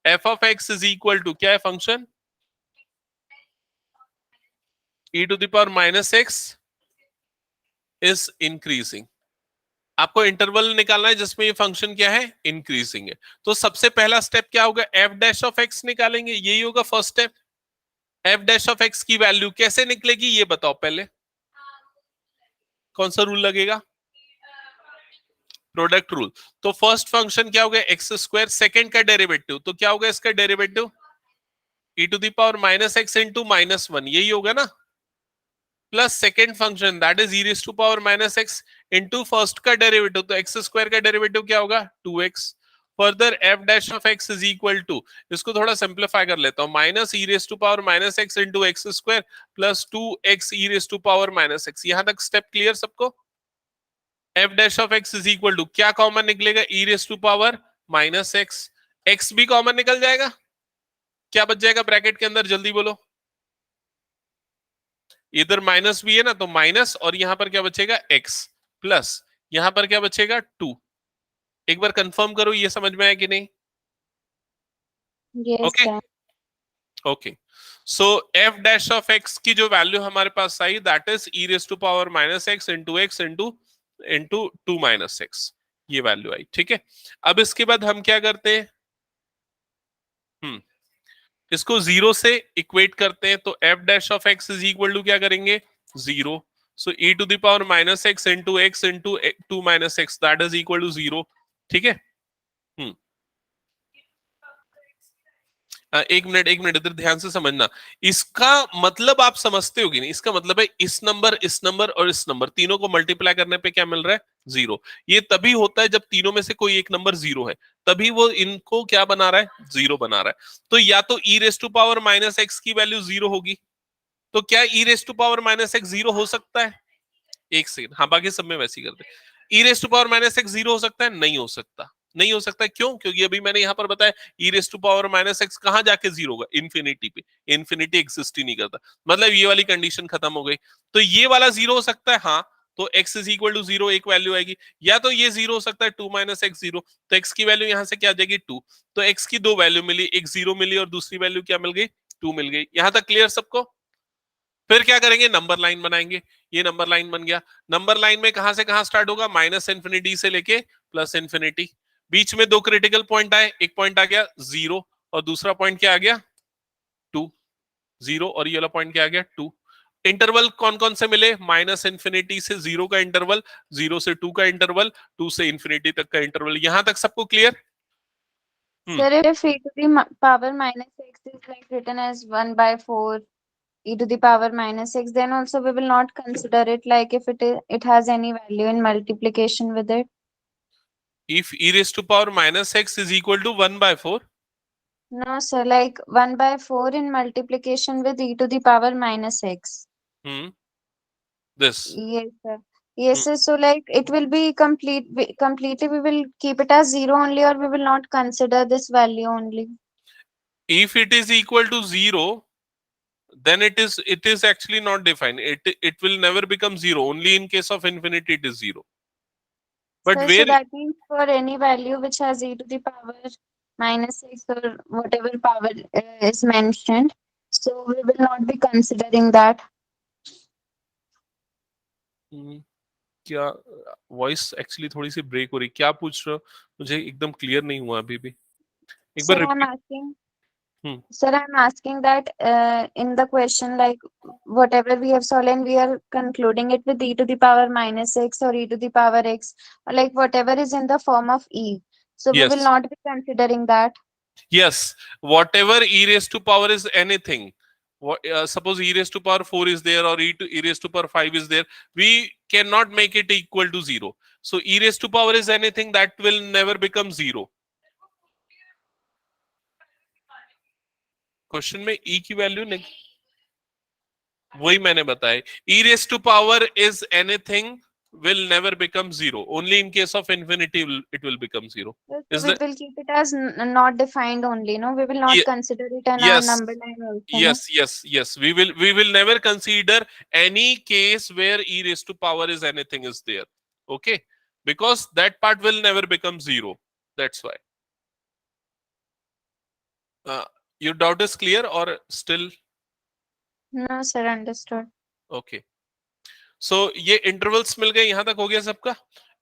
f of x is equal to, क्या है function, e to the power minus x is increasing. आपको इंटरवल निकालना है जिसमें ये फंक्शन क्या है, इंक्रीजिंग है। तो सबसे पहला स्टेप क्या होगा, एफ डैश ऑफ एक्स निकालेंगे, यही होगा first step. F dash of x की वैल्यू कैसे निकलेगी ये बताओ पहले, कौन सा रूल लगेगा, प्रोडक्ट रूल। तो फर्स्ट फंक्शन क्या होगा, एक्स स्क्वायर, सेकेंड का डेरिवेटिव, तो क्या होगा इसका derivative, e to the power minus x into minus one, यही होगा ना, plus second function that is e raise to power minus x into first का डेरिवेटिव, तो एक्स स्क्वायर का डेरिवेटिव क्या होगा, 2x। Further f dash of x is equal to, इसको थोड़ा सिंप्लीफाई कर लेता हूं, minus e raise to power minus x into x square plus 2x e raise to power minus x. यहां तक स्टेप क्लियर सबको? F dash of x is equal to, क्या कॉमन निकलेगा, e raise to power minus x, x भी कॉमन निकल जाएगा, क्या बच जाएगा ब्रैकेट के अंदर, जल्दी बोलो। इधर माइनस भी है ना, तो माइनस, और यहां पर क्या बचेगा, x प्लस, यहां पर क्या बचेगा 2। एक बार कंफर्म करो ये समझ में आया कि नहीं? Yes, okay sir. Okay. So f dash of x की जो वैल्यू हमारे पास आई that is e raise to power minus x into x into into 2 minus x, ये वैल्यू आई, ठीक है। अब इसके बाद हम क्या करते हैं, इसको जीरो से इक्वेट करते हैं, तो f dash of x is equal to क्या करेंगे, zero. So e to the power minus x into 2 minus x that is equal to zero, ठीक है। एक मिनट इधर ध्यान से समझना। इसका मतलब आप समझते हो कि नहीं? इसका मतलब है इस नंबर और इस नंबर तीनों को मल्टीप्लाई करने पे क्या मिल रहा है? 0। ये तभी होता है जब तीनों में से कोई एक नंबर 0 है, तभी वो इनको क्या बना रहा है? 0 बना रहा है। तो या तो e raise to power minus x की वैल्यू 0 होगी, तो क्या e raise to power minus x 0 हो सकता है? एक सेकंड, हाँ बाकी सब में वैसे ही करते हैं। e raise to power minus x 0 हो सकता है? नहीं हो सकता। नहीं हो सकता क्यों? क्योंकि अभी मैंने यहां पर बताया e raise to power minus x कहां जाके 0 होगा? इन्फिनिटी पे। इन्फिनिटी एग्जिस्ट ही नहीं करता, मतलब ये वाली कंडीशन खत्म हो गई। तो ये वाला 0 हो सकता है, हाँ। तो x इज इक्वल टू 0 एक वैल्यू आएगी। या तो ये 0 हो सकता है 2 माइनस एक्स 0, तो x की वैल्यू यहां से क्या आ जाएगी? 2। तो x की दो वैल्यू मिली, एक 0 मिली और दूसरी वैल्यू क्या मिल गई? 2 मिल गई। यहां तक क्लियर सबको? फिर क्या करेंगे? नंबर लाइन बनाएंगे। ये नंबर लाइन बन गया। नंबर लाइन में कहां से कहां स्टार्ट होगा? माइनस इन्फिनिटी से लेके प्लस इन्फिनिटी। बीच में दो क्रिटिकल पॉइंट आए, एक पॉइंट आ गया 0 और दूसरा पॉइंट क्या आ गया? 2। 0 और ये वाला पॉइंट क्या आ गया? 2। इंटरवल कौन कौन से मिले? माइनस इन्फिनिटी से 0 का इंटरवल, 0 से 2 का इंटरवल, 2 से इन्फिनिटी तक का इंटरवल। यहां तक सबको clear? Sir, if e to the power minus x is like written as 1 by 4 e to the power minus x, then also we will not consider it like if it has any value in multiplication with it. If e raised to power minus x is equal to 1 by 4, No, sir, like 1 by 4 in multiplication with e to the power minus x. this. Yes, sir. Yes, sir. So like it will be completely we will keep it as 0 only, or we will not consider this value only. If it is equal to 0, then it is actually not defined. It will never become 0. Only in case of infinity it is 0. But Sir, so where that means for any value which has e to the power minus x or whatever power is mentioned, so we will not be considering that. क्या वॉइस एक्चुअली थोड़ी सी ब्रेक हो रही? क्या पूछ रहे हो? मुझे एकदम क्लियर नहीं हुआ अभी भी। एक बार Sir, I'm repeat. asking. Hmm Sir, I'm asking that in the question, like whatever we have solved, and we are concluding it with e to the power minus x or e to the power x, or like whatever is in the form of e. So we will yes not be considering that. Yes, whatever e raised to power is anything. Suppose e raised to power 4 is there or e raised to power 5 is there, we cannot make it equal to 0. So e raised to power is anything that will never become 0. Question में e की वैल्यू नहीं, वही मैंने बताया। e raised to power is anything will never become 0. Only in case of infinity it will become 0. So Is we that? will keep it as not defined only. No, we will not Ye- consider it in our yes, number line also. No. yes. We will never consider any case where e raised to power is anything is there. Okay, because that part will never become 0. That's why. Your doubt is clear or still? No, sir, understood. Okay. So ये इंटरवल्स मिल गए, यहां तक हो गया सबका।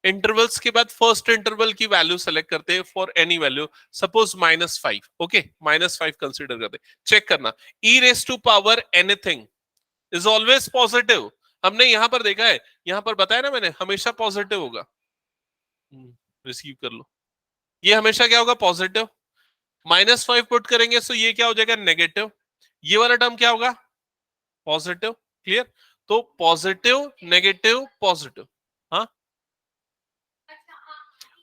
इंटरवल्स के बाद फर्स्ट इंटरवल की वैल्यू सेलेक्ट करते हैं for any value. Suppose -5। Okay, -5 consider करते। चेक करना, e raise to power anything is always positive. हमने यहां पर देखा है, यहां पर बताया ना मैंने, हमेशा पॉजिटिव होगा। रिसीव कर लो, ये हमेशा क्या होगा? पॉजिटिव। -5 पुट करेंगे तो ये क्या हो जाएगा? नेगेटिव। ये वाला टर्म क्या होगा? पॉजिटिव। क्लियर? तो पॉजिटिव नेगेटिव पॉजिटिव। हाँ,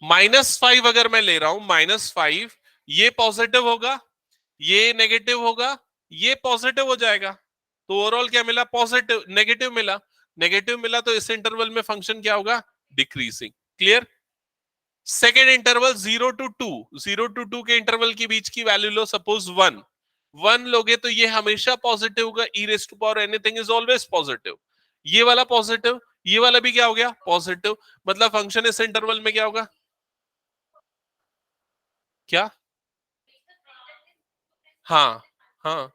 -5 अगर मैं ले रहा हूं, -5, ये पॉजिटिव होगा, ये नेगेटिव होगा, ये पॉजिटिव हो जाएगा। तो ओवरऑल क्या मिला? पॉजिटिव। नेगेटिव मिला, नेगेटिव मिला, तो इस इंटरवल में फंक्शन क्या होगा? Decreasing. Clear? Second interval 0 to 2, 0 to 2 के इंटरवल के बीच की वैल्यू लो, सपोज 1 लोगे तो ये हमेशा पॉजिटिव होगा। E raise to power anything is always positive. ये वाला पॉजिटिव, ये वाला भी क्या हो गया? पॉजिटिव। मतलब फंक्शन इस इंटरवल में क्या होगा? क्या? हाँ हाँ।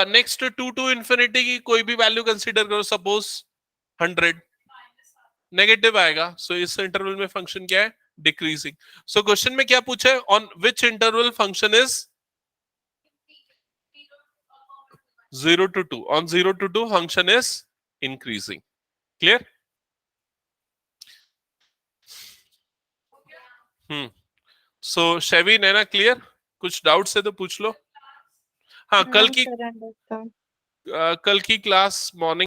नेक्स्ट 2 to इंफिनिटी की कोई भी वैल्यू कंसीडर करो, सपोज 100, नेगेटिव आएगा। सो इस इंटरवल में फंक्शन क्या है? डिक्रीजिंग। सो क्वेश्चन में क्या पूछा है? On which interval function is 0 to 2? On 0 to 2 function is increasing. Clear? So Chevy, Naina, clear? कुछ डाउट्स है तो पूछ लो। हाँ, No, sir, understood. कल की क्लास मॉर्निंग